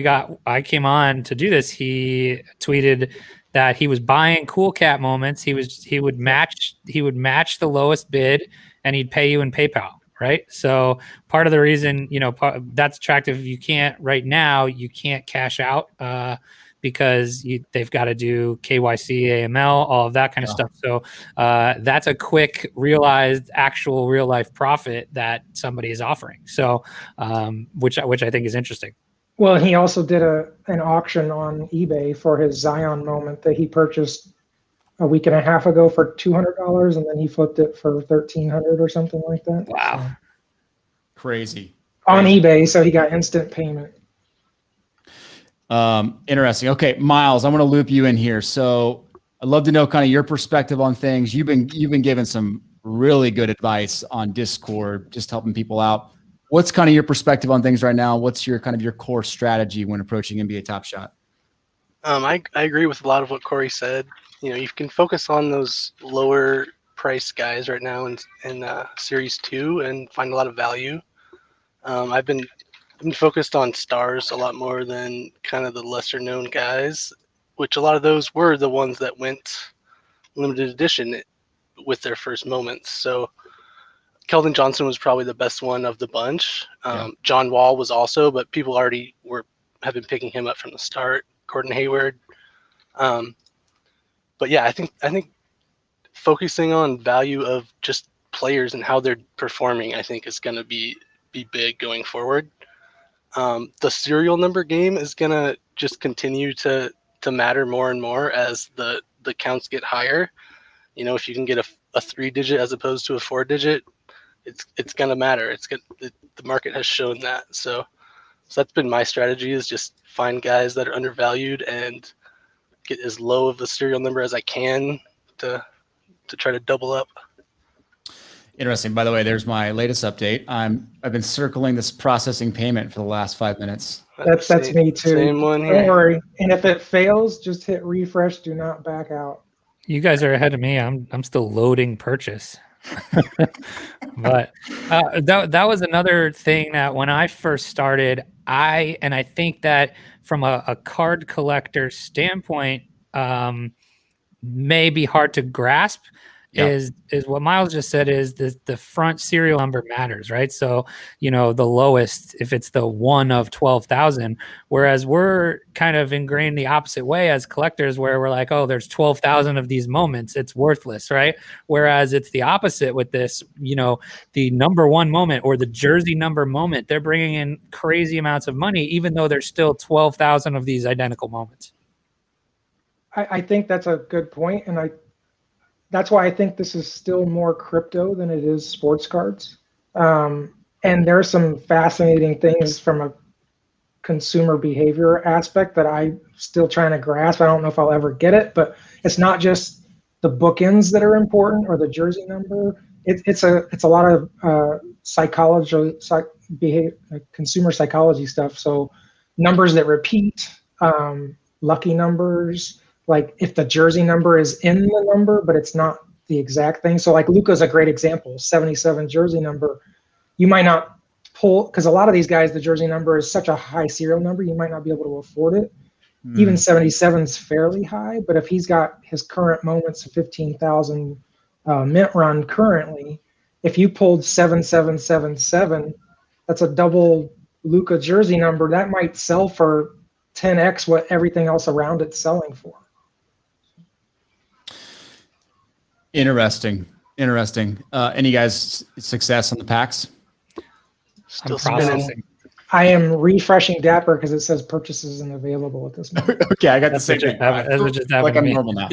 I came on to do this, he tweeted that he was buying Cool Cat moments. He would match the lowest bid, and he'd pay you in PayPal. Right. So part of the reason, that's attractive. You can't right now, you can't cash out because they've got to do KYC, AML, all of that kind of stuff. So that's a quick realized actual real life profit that somebody is offering. So which I think is interesting. Well, he also did an auction on eBay for his Zion moment that he purchased a week and a half ago for $200, and then he flipped it for $1,300 or something like that. Wow. So, Crazy. on eBay, so he got instant payment. Interesting. Okay, Miles, I'm going to loop you in here. So I'd love to know kind of your perspective on things. You've been given some really good advice on Discord, just helping people out. What's kind of your perspective on things right now? What's your kind of your core strategy when approaching NBA Top Shot? I agree with a lot of what Corey said. You can focus on those lower price guys right now in Series 2 and find a lot of value. I've been focused on stars a lot more than kind of the lesser known guys, which a lot of those were the ones that went limited edition with their first moments. So Keldon Johnson was probably the best one of the bunch. John Wall was also, but people already have been picking him up from the start. Gordon Hayward. But yeah, I think focusing on value of just players and how they're performing, I think is going to be big going forward. The serial number game is going to just continue to matter more and more as the counts get higher. If you can get a 3-digit as opposed to a 4-digit, it's going to matter. The market has shown that. So that's been my strategy, is just find guys that are undervalued and get as low of a serial number as I can to try to double up. Interesting. By the way, there's my latest update. I've been circling this processing payment for the last 5 minutes. That's me too. Same one here. Don't worry. And if it fails, just hit refresh. Do not back out. You guys are ahead of me. I'm still loading purchase. But that was another thing that when I first started, I think that from a card collector standpoint, may be hard to grasp. Is what Miles just said, is the front serial number matters, right? So, the lowest, if it's the one of 12,000, whereas we're kind of ingrained the opposite way as collectors, where we're like, oh, there's 12,000 of these moments, it's worthless, right? Whereas it's the opposite with this, the number one moment or the jersey number moment, they're bringing in crazy amounts of money, even though there's still 12,000 of these identical moments. I think that's a good point, and that's why I think this is still more crypto than it is sports cards. And there's some fascinating things from a consumer behavior aspect that I'm still trying to grasp. I don't know if I'll ever get it, but it's not just the bookends that are important or the jersey number. It's a lot of psychology, consumer psychology stuff. So numbers that repeat, lucky numbers. Like if the jersey number is in the number, but it's not the exact thing. So like Luka's a great example, 77 jersey number. You might not pull, because a lot of these guys, the jersey number is such a high serial number, you might not be able to afford it. Even 77 is fairly high, but if he's got his current moments of 15,000 mint run currently, if you pulled 7777, that's a double Luka jersey number. That might sell for 10x what everything else around it's selling for. Interesting. Any guys success on the packs? Still processing. spinning. I am refreshing Dapper because it says purchase isn't available at this moment. Okay, I got the same That's thing. what just happened Like to I'm me. normal now.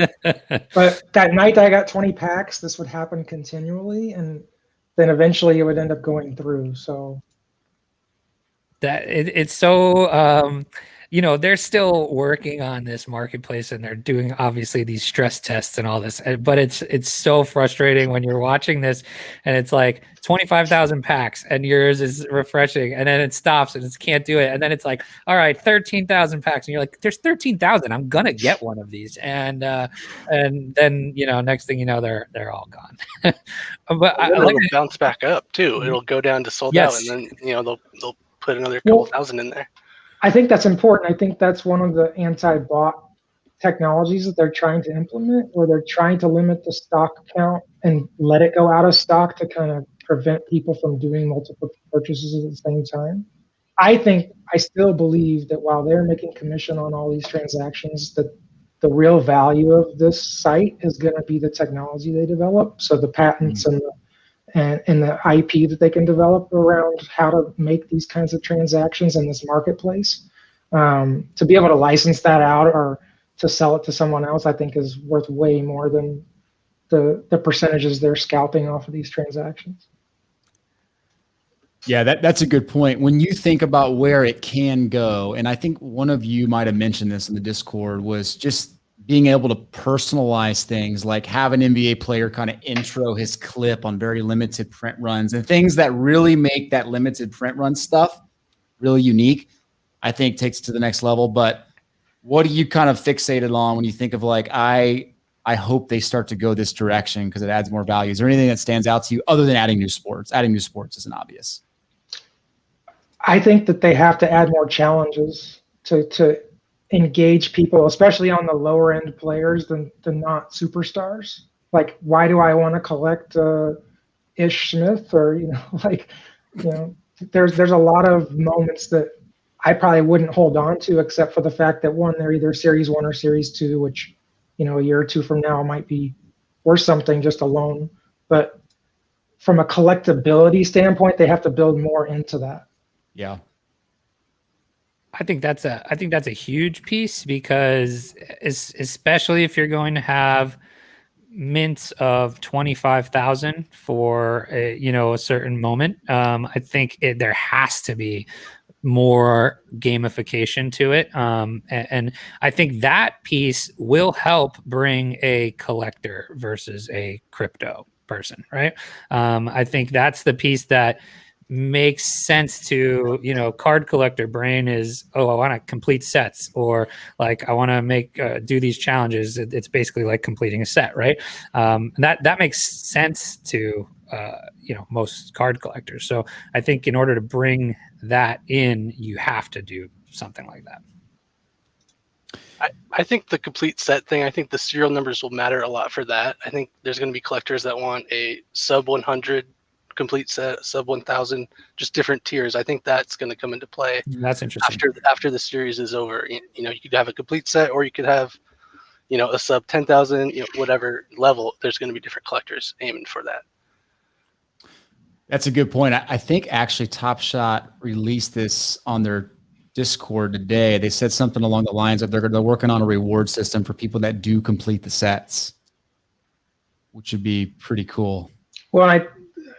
But that night I got 20 packs, this would happen continually, and then eventually it would end up going through. So That it's so they're still working on this marketplace and they're doing obviously these stress tests and all this, but it's so frustrating when you're watching this and it's like 25,000 packs and yours is refreshing and then it stops and it can't do it. And then it's like, all right, 13,000 packs. And you're like, there's 13,000. I'm going to get one of these. And then, next thing you know, they're all gone. But it'll bounce back up too. It'll go down to sold out and then, they'll put another couple thousand in there. I think that's important. I think that's one of the anti-bot technologies that they're trying to implement, where they're trying to limit the stock count and let it go out of stock to kind of prevent people from doing multiple purchases at the same time. I still believe that while they're making commission on all these transactions, that the real value of this site is going to be the technology they develop. So the patents and the IP that they can develop around how to make these kinds of transactions in this marketplace. To be able to license that out or to sell it to someone else, I think is worth way more than the percentages they're scalping off of these transactions. Yeah, that's a good point. When you think about where it can go, and I think one of you might have mentioned this in the Discord, was just being able to personalize things, like have an NBA player kind of intro his clip on very limited print runs and things that really make that limited print run stuff really unique, I think takes it to the next level. But what are you kind of fixated on when you think of like, I hope they start to go this direction because it adds more value? Is there anything that stands out to you other than adding new sports? Adding new sports isn't obvious. I think that they have to add more challenges to engage people, especially on the lower end players, than not superstars. Like, why do I want to collect Ish Smith? Or there's a lot of moments that I probably wouldn't hold on to, except for the fact that one, they're either Series 1 or Series 2, which a year or two from now might be worth something just alone. But from a collectability standpoint, they have to build more into that. Yeah. I think that's a huge piece, because especially if you're going to have mints of 25,000 for a certain moment, I think there has to be more gamification to it, and I think that piece will help bring a collector versus a crypto person, right? I think that's the piece that makes sense to card collector brain is, I want to complete sets, or like I want to do these challenges. It's basically like completing a set, right? That makes sense to most card collectors. So I think in order to bring that in, you have to do something like that. I think the complete set thing, I think the serial numbers will matter a lot for that. I think there's going to be collectors that want a sub 100 complete set, sub 1,000, just different tiers. I think that's going to come into play. That's interesting. After the series is over, you could have a complete set, or you could have, a sub 10,000, whatever level. There's going to be different collectors aiming for that. That's a good point. I think actually Top Shot released this on their Discord today. They said something along the lines of they're working on a reward system for people that do complete the sets, which would be pretty cool. Well,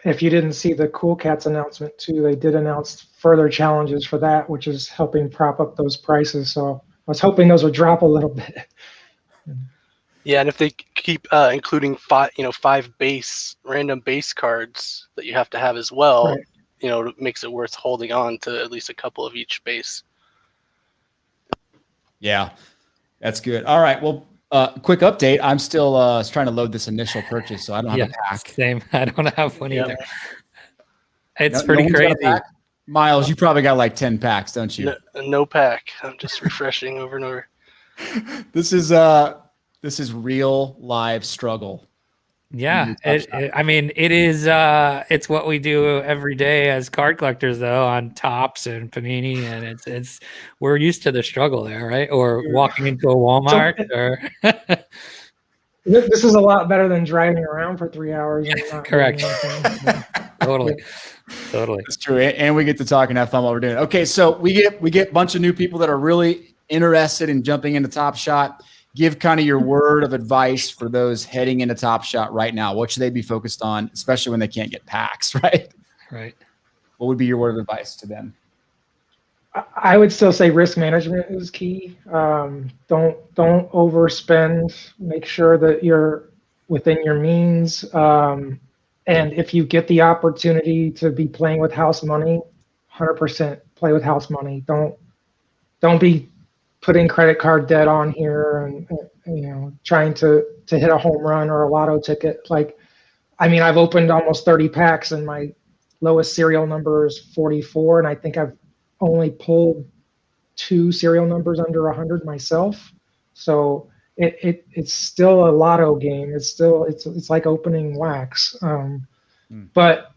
if you didn't see the Cool Cats announcement too, they did announce further challenges for that, which is helping prop up those prices. So I was hoping those would drop a little bit. Yeah, and if they keep including five random base cards that you have to have as well, right, it makes it worth holding on to at least a couple of each base. Yeah, that's good. All right, well, quick update. I'm still trying to load this initial purchase, so I don't have a pack. Same. I don't have one either. It's pretty crazy. Miles, you probably got like 10 packs, don't you? No pack. I'm just refreshing over and over. This is real live struggle. Yeah, I mean, it is. It's what we do every day as card collectors, though, on Tops and Panini, and it's we're used to the struggle there, right? Or walking into a Walmart, or this is a lot better than driving around for 3 hours. And not correct. Totally. That's true, and we get to talk and have fun while we're doing it. Okay, so we get a bunch of new people that are really interested in jumping into Top Shot. Give kind of your word of advice for those heading into Top Shot right now. What should they be focused on, especially when they can't get packs, right? Right. What would be your word of advice to them? I would still say risk management is key. Don't overspend. Make sure that you're within your means. And if you get the opportunity to be playing with house money, 100% play with house money. Don't be putting credit card debt on here and trying to hit a home run or a lotto ticket. Like, I mean, I've opened almost 30 packs and my lowest serial number is 44, and I think I've only pulled 2 serial numbers under 100 myself. So it's still a lotto game. It's like opening wax. But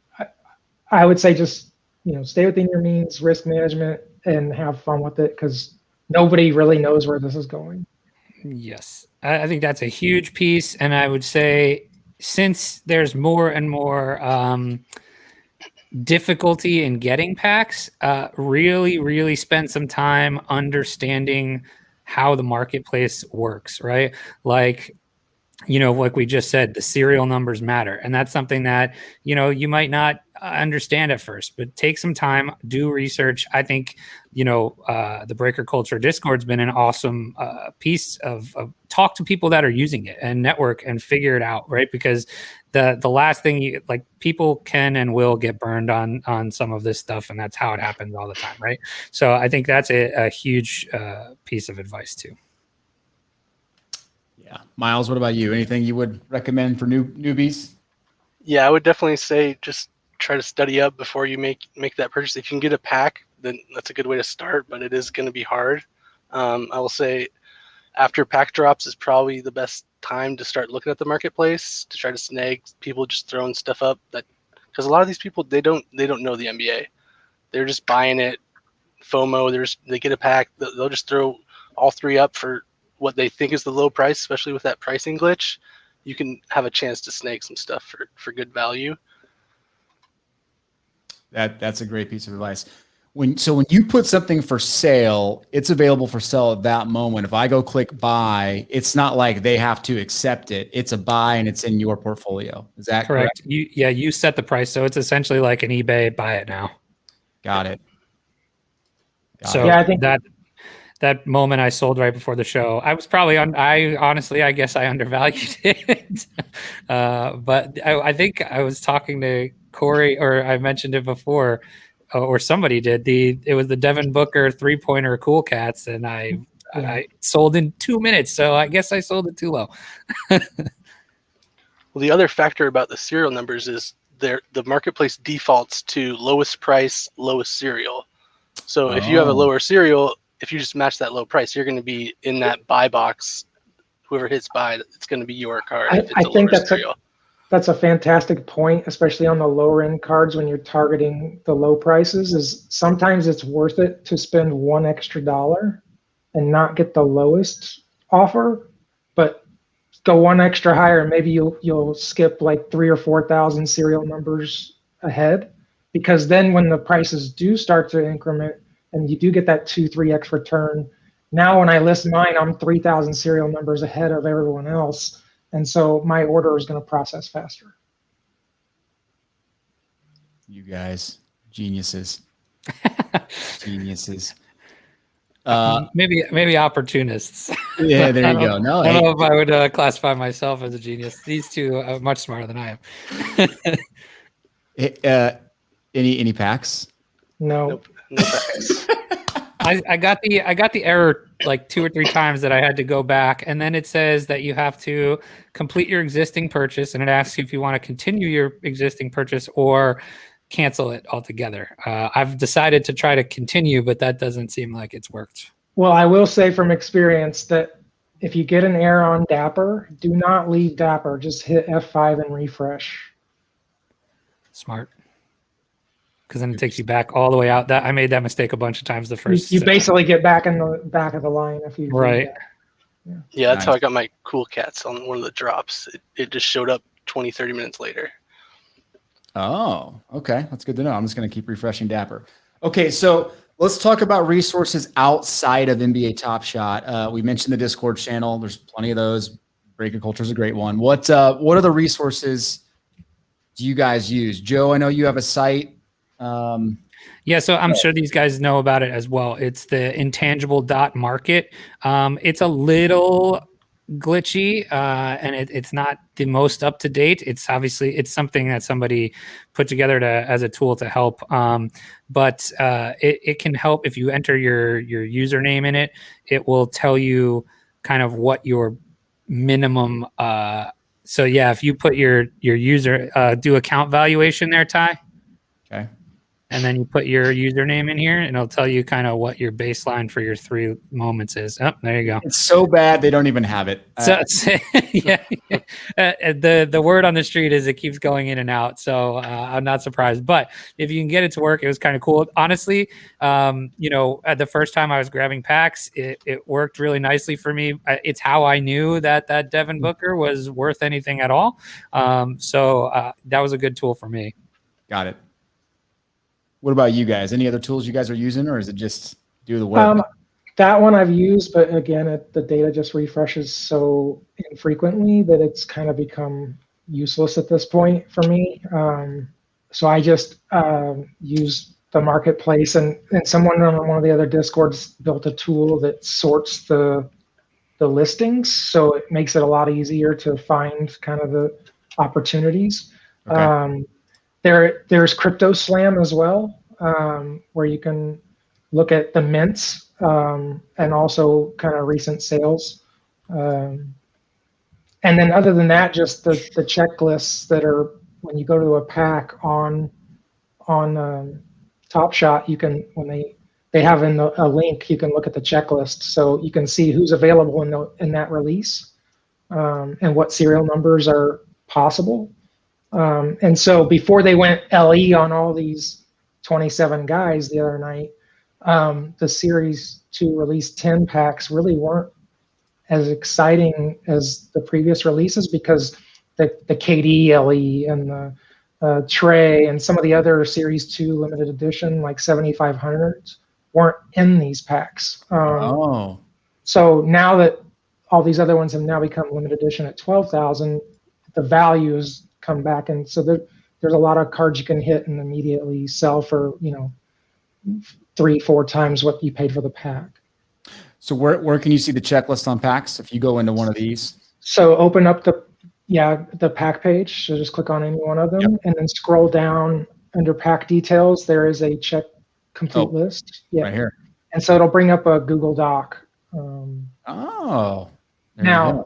I would say just stay within your means, risk management, and have fun with it, because nobody really knows where this is going. Yes, I think that's a huge piece, and I would say since there's more and more difficulty in getting packs, really spend some time understanding how the marketplace works, right? Like we just said, the serial numbers matter. And that's something that, you might not understand at first, but take some time, do research. I think, the Breaker Culture Discord's been an awesome piece of talk to people that are using it and network and figure it out, right? Because the last thing people can and will get burned on some of this stuff. And that's how it happens all the time, right? So I think that's a huge piece of advice too. Yeah. Miles, what about you? Anything you would recommend for newbies? Yeah, I would definitely say just try to study up before you make that purchase. If you can get a pack, then that's a good way to start, but it is going to be hard. I will say after pack drops is probably the best time to start looking at the marketplace to try to snag people just throwing stuff up, because a lot of these people, they don't know the NBA. They're just buying it FOMO. They get a pack, they'll just throw all 3 up for what they think is the low price, especially with that pricing glitch. You can have a chance to snag some stuff for good value. That's a great piece of advice. When you put something for sale, it's available for sale at that moment. If I go click buy, it's not like they have to accept it. It's a buy and it's in your portfolio. Is that correct? You set the price. So it's essentially like an eBay, buy it now. Got it. I think that moment I sold right before the show, I was probably I guess I undervalued it. But I think I was talking to Corey, or I mentioned it before, or somebody did. It was the Devin Booker 3-pointer Cool Cats, and I sold in 2 minutes. So I guess I sold it too low. Well, the other factor about the serial numbers is the marketplace defaults to lowest price, lowest serial. So if you have a lower serial, if you just match that low price, you're going to be in that buy box. Whoever hits buy, it's going to be your card. I think that's a fantastic point, especially on the lower end cards when you're targeting the low prices. Is sometimes it's worth it to spend $1 extra and not get the lowest offer, but go 1 extra higher. Maybe you'll skip like 3,000 or 4,000 serial numbers ahead, because then when the prices do start to increment and you do get that 2-3x return, now when I list mine, I'm 3,000 serial numbers ahead of everyone else. And so my order is going to process faster. You guys, geniuses. Geniuses. Maybe opportunists. Yeah, there you go. No, I don't know if I would classify myself as a genius. These two are much smarter than I am. Any packs? No. Nope. No packs. I got the error like 2 or 3 times that I had to go back, and then it says that you have to complete your existing purchase, and it asks you if you want to continue your existing purchase or cancel it altogether. I've decided to try to continue, but that doesn't seem like it's worked. Well, I will say from experience that if you get an error on Dapper, do not leave Dapper. Just hit F5 and refresh. Smart. Because then it takes you back all the way out. That I made that mistake a bunch of times the first. You basically get back in the back of the line if you right. Yeah, that's how I got my Cool Cats on one of the drops. It just showed up 20-30 minutes later. Oh, okay. That's good to know. I'm just going to keep refreshing Dapper. Okay, so let's talk about resources outside of NBA Top Shot. We mentioned the Discord channel. There's plenty of those. Breaker Culture is a great one. What are the resources do you guys use? Joe, I know you have a site Yeah, so I'm sure these guys know about it as well. It's the intangible dot market. It's a little glitchy, and it's not the most up to date. It's obviously it's something that somebody put together as a tool to help. But it can help if you enter your username in it. It will tell you kind of what your minimum. So yeah, if you put your user do account valuation there, Ty. Okay. And then you put your username in here, and it'll tell you kind of what your baseline for your 3 moments is. Oh, there you go. It's so bad they don't even have it. So yeah, the word on the street is it keeps going in and out. So I'm not surprised. But if you can get it to work, it was kind of cool. Honestly, at the first time I was grabbing packs, it worked really nicely for me. It's how I knew that Devin Booker was worth anything at all. So that was a good tool for me. Got it. What about you guys? Any other tools you guys are using, or is it just do the work? That one I've used, but again, the data just refreshes so infrequently that it's kind of become useless at this point for me. So I just use the marketplace, and someone on one of the other Discords built a tool that sorts the listings, so it makes it a lot easier to find kind of the opportunities. Okay. There's Crypto Slam as well, where you can look at the mints and also kind of recent sales. And then other than that, just the checklists that are when you go to a pack on Top Shot, you can when they have a link, you can look at the checklist, so you can see who's available in that release and what serial numbers are possible. And so before they went LE on all these 27 guys the other night, the Series 2 release 10 packs really weren't as exciting as the previous releases because the KD LE and the Trey and some of the other Series 2 limited edition, like 7500s, weren't in these packs. So now that all these other ones have now become limited edition at 12,000, the values come back, and so there's a lot of cards you can hit and immediately sell for 3-4 times what you paid for the pack. So where can you see the checklist on packs if you go into one of these? So open up the pack page. So just click on any one of them, yep, and then scroll down under pack details. There is a check complete list. Yeah, right here. And so it'll bring up a Google Doc. Now,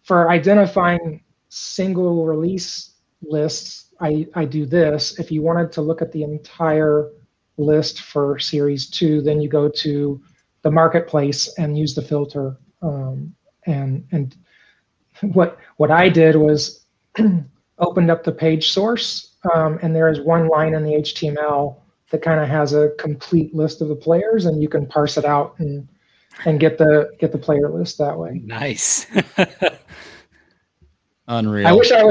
for identifying single release lists, I do this. If you wanted to look at the entire list for Series 2, then you go to the marketplace and use the filter. And what I did was opened up the page source, and there is one line in the HTML that kind of has a complete list of the players, and you can parse it out and get the player list that way. Nice. Unreal. I wish I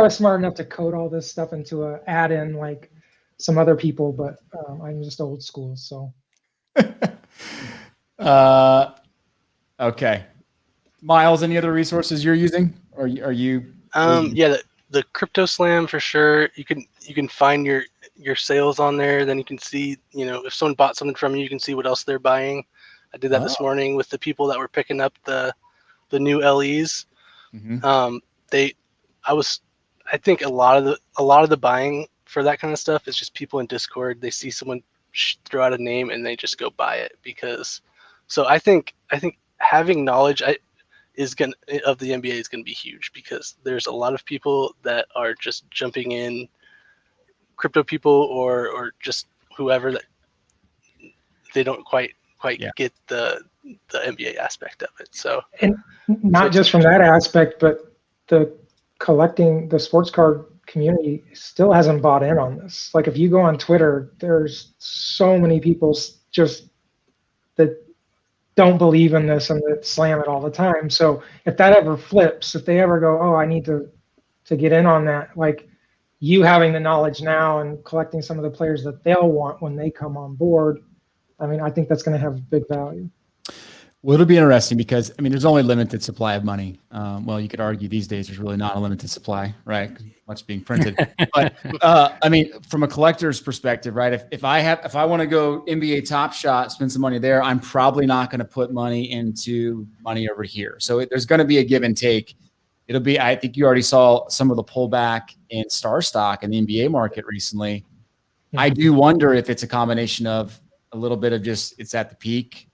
was smart enough to code all this stuff into a add-in like some other people, but I'm just old school. So. Okay. Miles, any other resources you're using? Or are you? Yeah, the Crypto Slam for sure. You can find your sales on there. Then you can see, if someone bought something from you, you can see what else they're buying. I did that this morning with the people that were picking up the new LEs. Mm-hmm. I think a lot of the buying for that kind of stuff is just people in Discord. They see someone throw out a name and they just go buy it so I think having knowledge of the NBA is going to be huge, because there's a lot of people that are just jumping in, crypto people or just whoever, that they don't quite get the NBA aspect of it. So, and not just from that aspect, but the sports card community still hasn't bought in on this. Like if you go on Twitter, there's so many people just that don't believe in this and that slam it all the time. So if that ever flips, if they ever go, oh, I need to get in on that, like you having the knowledge now and collecting some of the players that they'll want when they come on board, I mean, I think that's going to have big value. Well, it'll be interesting because I mean, there's only limited supply of money. Well, you could argue these days there's really not a limited supply, right? 'Cause much being printed. But I mean, from a collector's perspective, right? If I want to go NBA Top Shot, spend some money there, I'm probably not going to put money into money over here. So there's going to be a give and take. It'll be. I think you already saw some of the pullback in star stock in the NBA market recently. I do wonder if it's a combination of a little bit of just it's at the peak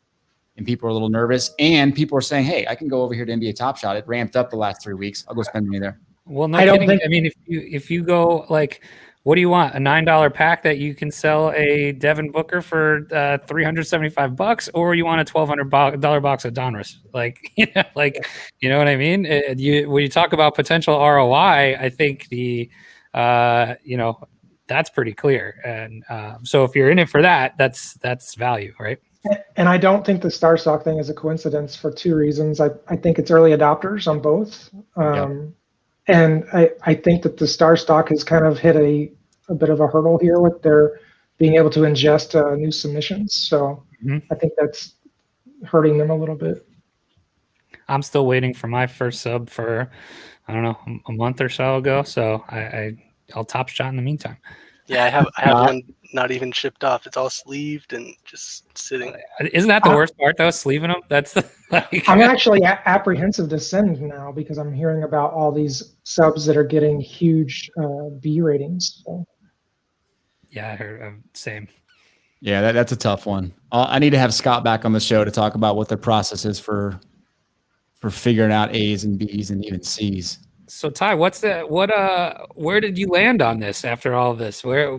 and people are a little nervous, and people are saying, "Hey, I can go over here to NBA Top Shot. It ramped up the last 3 weeks. I'll go spend money there." Well, no kidding. I mean, if you go like, what do you want? A $9 pack that you can sell a Devin Booker for $375, or you want a $1,200 box of Donruss? Like, you know what I mean? When you talk about potential ROI, I think that's pretty clear. And so if you're in it for that, that's value, right? And I don't think the star stock thing is a coincidence for two reasons. I think it's early adopters on both. And I think that the star stock has kind of hit a bit of a hurdle here with their being able to ingest new submissions. So I think that's hurting them a little bit. I'm still waiting for my first sub for, I don't know, a month or so ago. So I'll Top Shot in the meantime. Yeah, I have one not even shipped off. It's all sleeved and just sitting. Isn't that the worst part though? Sleeving them? That's I'm actually apprehensive to send now because I'm hearing about all these subs that are getting huge B ratings. So. Yeah, I heard. Same. Yeah, that's a tough one. I need to have Scott back on the show to talk about what their process is for figuring out A's and B's and even C's. So Ty, where did you land on this after all of this? Where,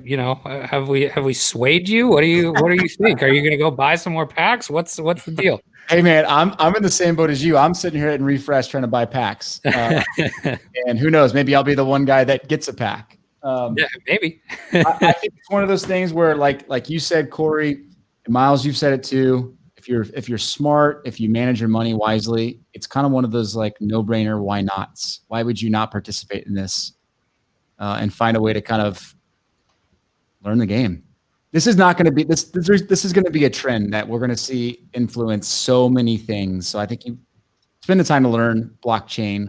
have we swayed you? What do you think? Are you going to go buy some more packs? What's the deal? Hey man, I'm in the same boat as you. I'm sitting here at Refresh trying to buy packs. And who knows, maybe I'll be the one guy that gets a pack. Yeah, maybe. I think it's one of those things where like you said, Corey, and Miles, you've said it too. If you're smart, if you manage your money wisely, it's kind of one of those like no-brainer why nots. Why would you not participate in this and find a way to kind of learn the game? This is not going to be this is going to be a trend that we're going to see influence so many things. So I think you spend the time to learn blockchain,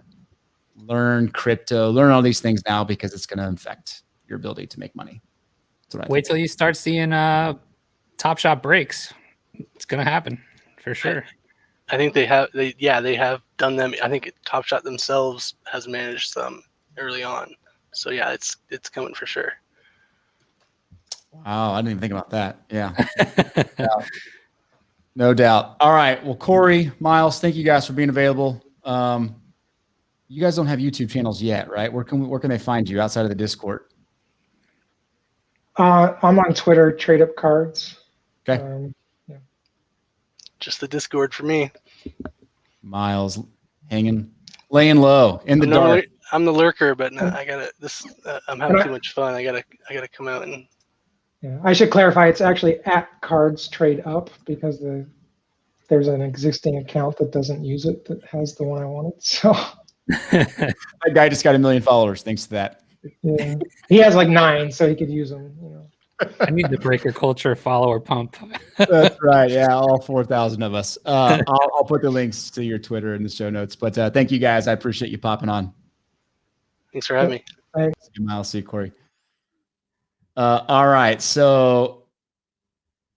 learn crypto, learn all these things now because it's going to affect your ability to make money. Wait till you start seeing Top Shot breaks. It's gonna happen for sure. I think they have done them. I think Top Shot themselves has managed some early on. So yeah, it's coming for sure. Wow, I didn't even think about that. Yeah. No doubt. All right. Well, Corey, Miles, thank you guys for being available. You guys don't have YouTube channels yet, right? Where can they find you outside of the Discord? I'm on Twitter, TradeUpCards. Okay. Just the Discord for me. Miles laying low in the dark. I'm the lurker, but no, I'm having too much fun. I gotta come out and. Yeah, I should clarify. It's actually at Cards Trade Up because there's an existing account that doesn't use it that has the one I wanted. So that guy just got 1 million followers thanks to that. Yeah, he has like 9, so he could use them. I need the Breaker Culture follower pump. That's right. Yeah, all 4,000 of us. I'll put the links to your Twitter in the show notes. But thank you guys. I appreciate you popping on. Thanks for having me. Thanks. See you, Miles. See you, Corey. All right, so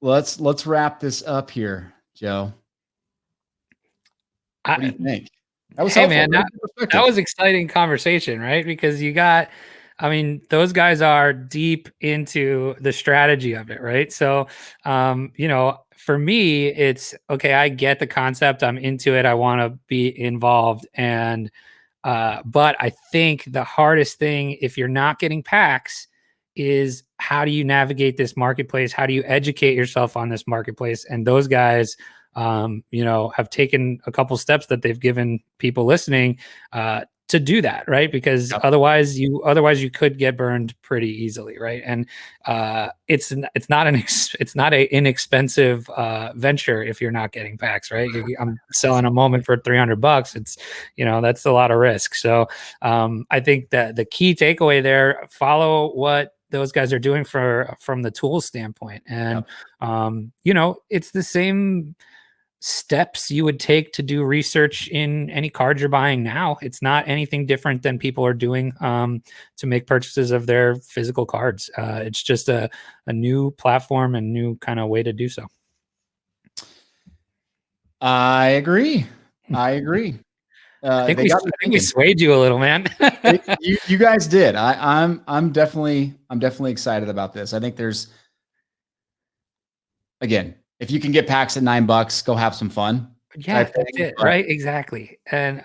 let's wrap this up here, Joe. What do you think? That was helpful. Man, that was exciting conversation, right? Because those guys are deep into the strategy of it, right? So, for me, it's okay. I get the concept. I'm into it. I want to be involved. And, but I think the hardest thing, if you're not getting packs, is how do you navigate this marketplace? How do you educate yourself on this marketplace? And those guys, have taken a couple steps that they've given people listening, to do that, right? Because otherwise you could get burned pretty easily, right? And it's not an inexpensive venture if you're not getting packs, right? I'm selling a moment for $300. It's that's a lot of risk. So I think that the key takeaway there: follow what those guys are doing from the tools standpoint, and it's the same steps you would take to do research in any cards you're buying now. It's not anything different than people are doing to make purchases of their physical cards. It's just a new platform and new kind of way to do so. I agree. I think we swayed you a little, man. you guys did. I'm definitely excited about this. I think there's, again, if you can get packs at $9, go have some fun. Yeah, that's it, right? Exactly.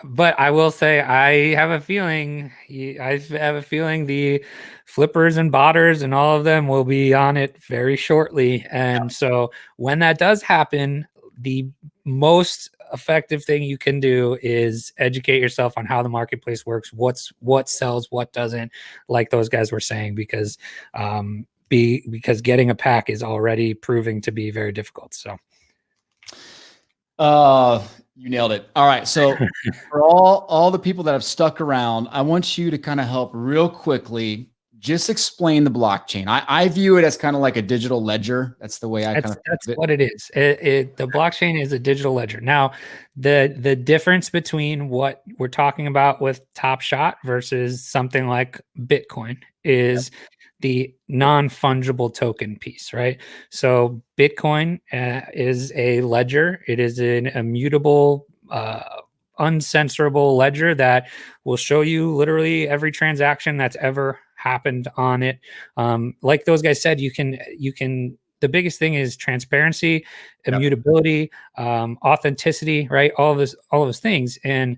But I will say, I have a feeling the flippers and botters and all of them will be on it very shortly. And so when that does happen, the most effective thing you can do is educate yourself on how the marketplace works, what sells, what doesn't, like those guys were saying, because getting a pack is already proving to be very difficult. So you nailed it. All right. So for all the people that have stuck around, I want you to kind of help real quickly just explain the blockchain. I view it as kind of like a digital ledger. That's the way that's what it is. The blockchain is a digital ledger. Now, the difference between what we're talking about with Top Shot versus something like Bitcoin is the non-fungible token piece, right? So Bitcoin is a ledger. It is an immutable, uncensorable ledger that will show you literally every transaction that's ever happened on it. Like those guys said, you can. The biggest thing is transparency, immutability, authenticity, right? All of those things. And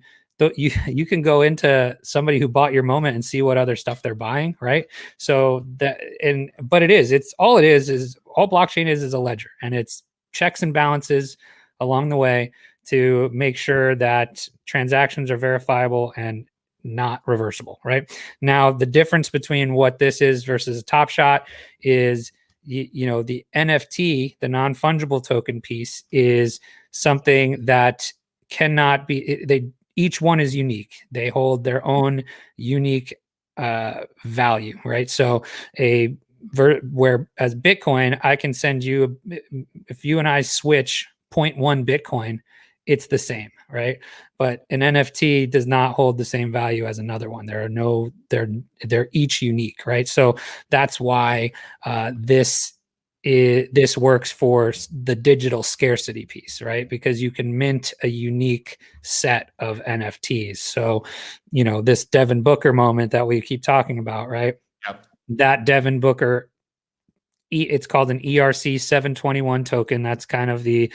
you can go into somebody who bought your moment and see what other stuff they're buying, right? So but all blockchain is a ledger, and it's checks and balances along the way to make sure that transactions are verifiable and not reversible, right? Now, the difference between what this is versus a Top Shot is, the NFT, the non-fungible token piece, is something that cannot be, each one is unique. They hold their own unique value, right? So whereas Bitcoin, I can send you, if you and I switch 0.1 Bitcoin, it's the same, right? But an NFT does not hold the same value as another one. They're each unique, right? So that's why this works for the digital scarcity piece, right? Because you can mint a unique set of NFTs. So, this Devin Booker moment that we keep talking about, right? Yep. That Devin Booker, it's called an ERC 721 token. That's kind of the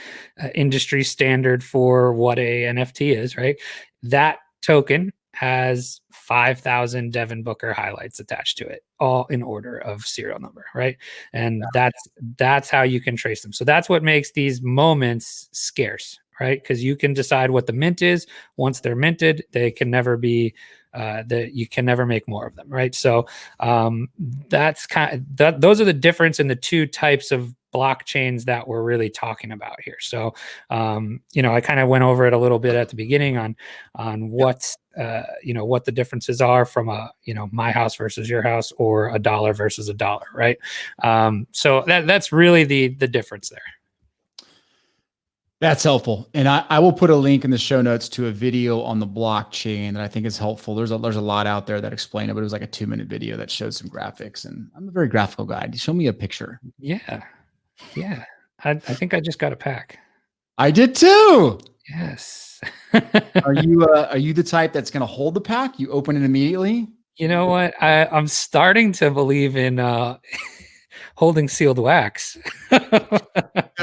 industry standard for what a NFT is, right? That token has 5,000 Devin Booker highlights attached to it, all in order of serial number, right? And that's how you can trace them. So that's what makes these moments scarce, right? Because you can decide what the mint is. Once they're minted, they can never be you can never make more of them, right? So that's those are the difference in the two types of blockchains that we're really talking about here. So I kind of went over it a little bit at the beginning on what what the differences are from my house versus your house, or a dollar versus a dollar, right? So that's really the difference there. That's helpful. And I will put a link in the show notes to a video on the blockchain that I think is helpful. There's a lot out there that explain it, but it was like a 2-minute video that showed some graphics, and I'm a very graphical guy. Show me a picture. Yeah. I think I just got a pack. I did too. Yes. Are you the type that's going to hold the pack? You open it immediately? You know what? I'm starting to believe in holding sealed wax.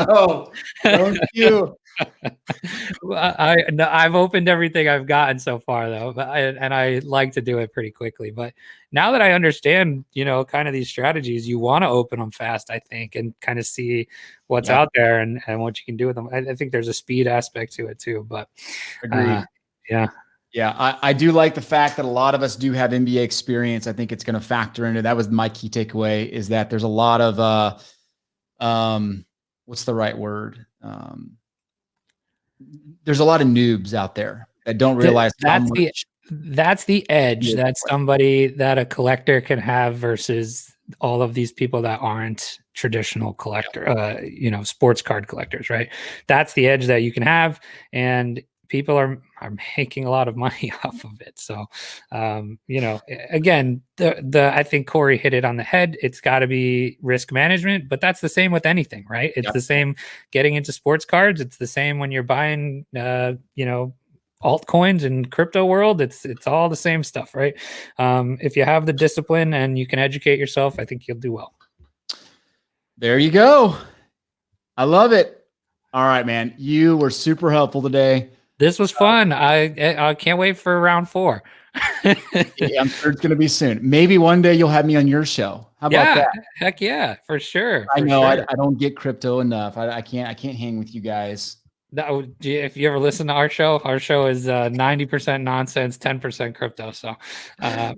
Oh, don't you? I've opened everything I've gotten so far, though, and I like to do it pretty quickly. But now that I understand, kind of these strategies, you want to open them fast, I think, and kind of see what's out there and what you can do with them. I think there's a speed aspect to it too. But agreed. Yeah, I do like the fact that a lot of us do have NBA experience. I think it's going to factor into that. Was my key takeaway, is that there's a lot of what's the right word? There's a lot of noobs out there that don't realize that's the edge that a collector can have versus all of these people that aren't traditional collector, sports card collectors, right? That's the edge that you can have, and people are making a lot of money off of it. So, again, I think Corey hit it on the head. It's got to be risk management, but that's the same with anything, right? It's the same getting into sports cards. It's the same when you're buying, altcoins and crypto world. It's all the same stuff, right? If you have the discipline and you can educate yourself, I think you'll do well. There you go. I love it. All right, man. You were super helpful today. This was fun. I can't wait for round 4. Yeah, I'm sure it's going to be soon. Maybe one day you'll have me on your show. How about that? Heck yeah, for sure. I know. Sure. I don't get crypto enough. I can't hang with you guys. If you ever listen to our show is 90% nonsense, 10% crypto. So I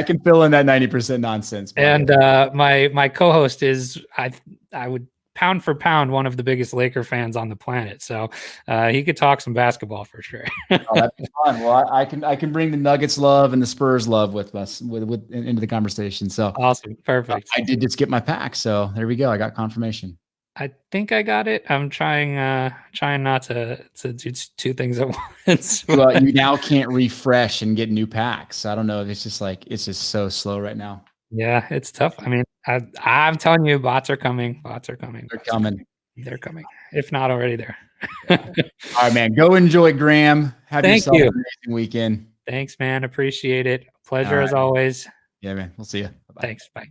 can fill in that 90% nonsense. And my co-host is I would pound for pound one of the biggest Laker fans on the planet. So he could talk some basketball for sure. Oh, that'd be fun. Well, I can bring the Nuggets love and the Spurs love with us into the conversation. So awesome, perfect. I did just get my pack, so there we go. I got confirmation. I think I got it. I'm trying not to do 2 things at once. Well, you now can't refresh and get new packs. I don't know if it's just so slow right now. Yeah, it's tough. I mean, I'm telling you, bots are coming. They're coming. They're coming. If not already there. Yeah. All right, man. Go enjoy Graham. Have yourself an amazing weekend. Thanks, man. Appreciate it. Pleasure as always. Yeah, man. We'll see you. Bye-bye. Thanks. Bye.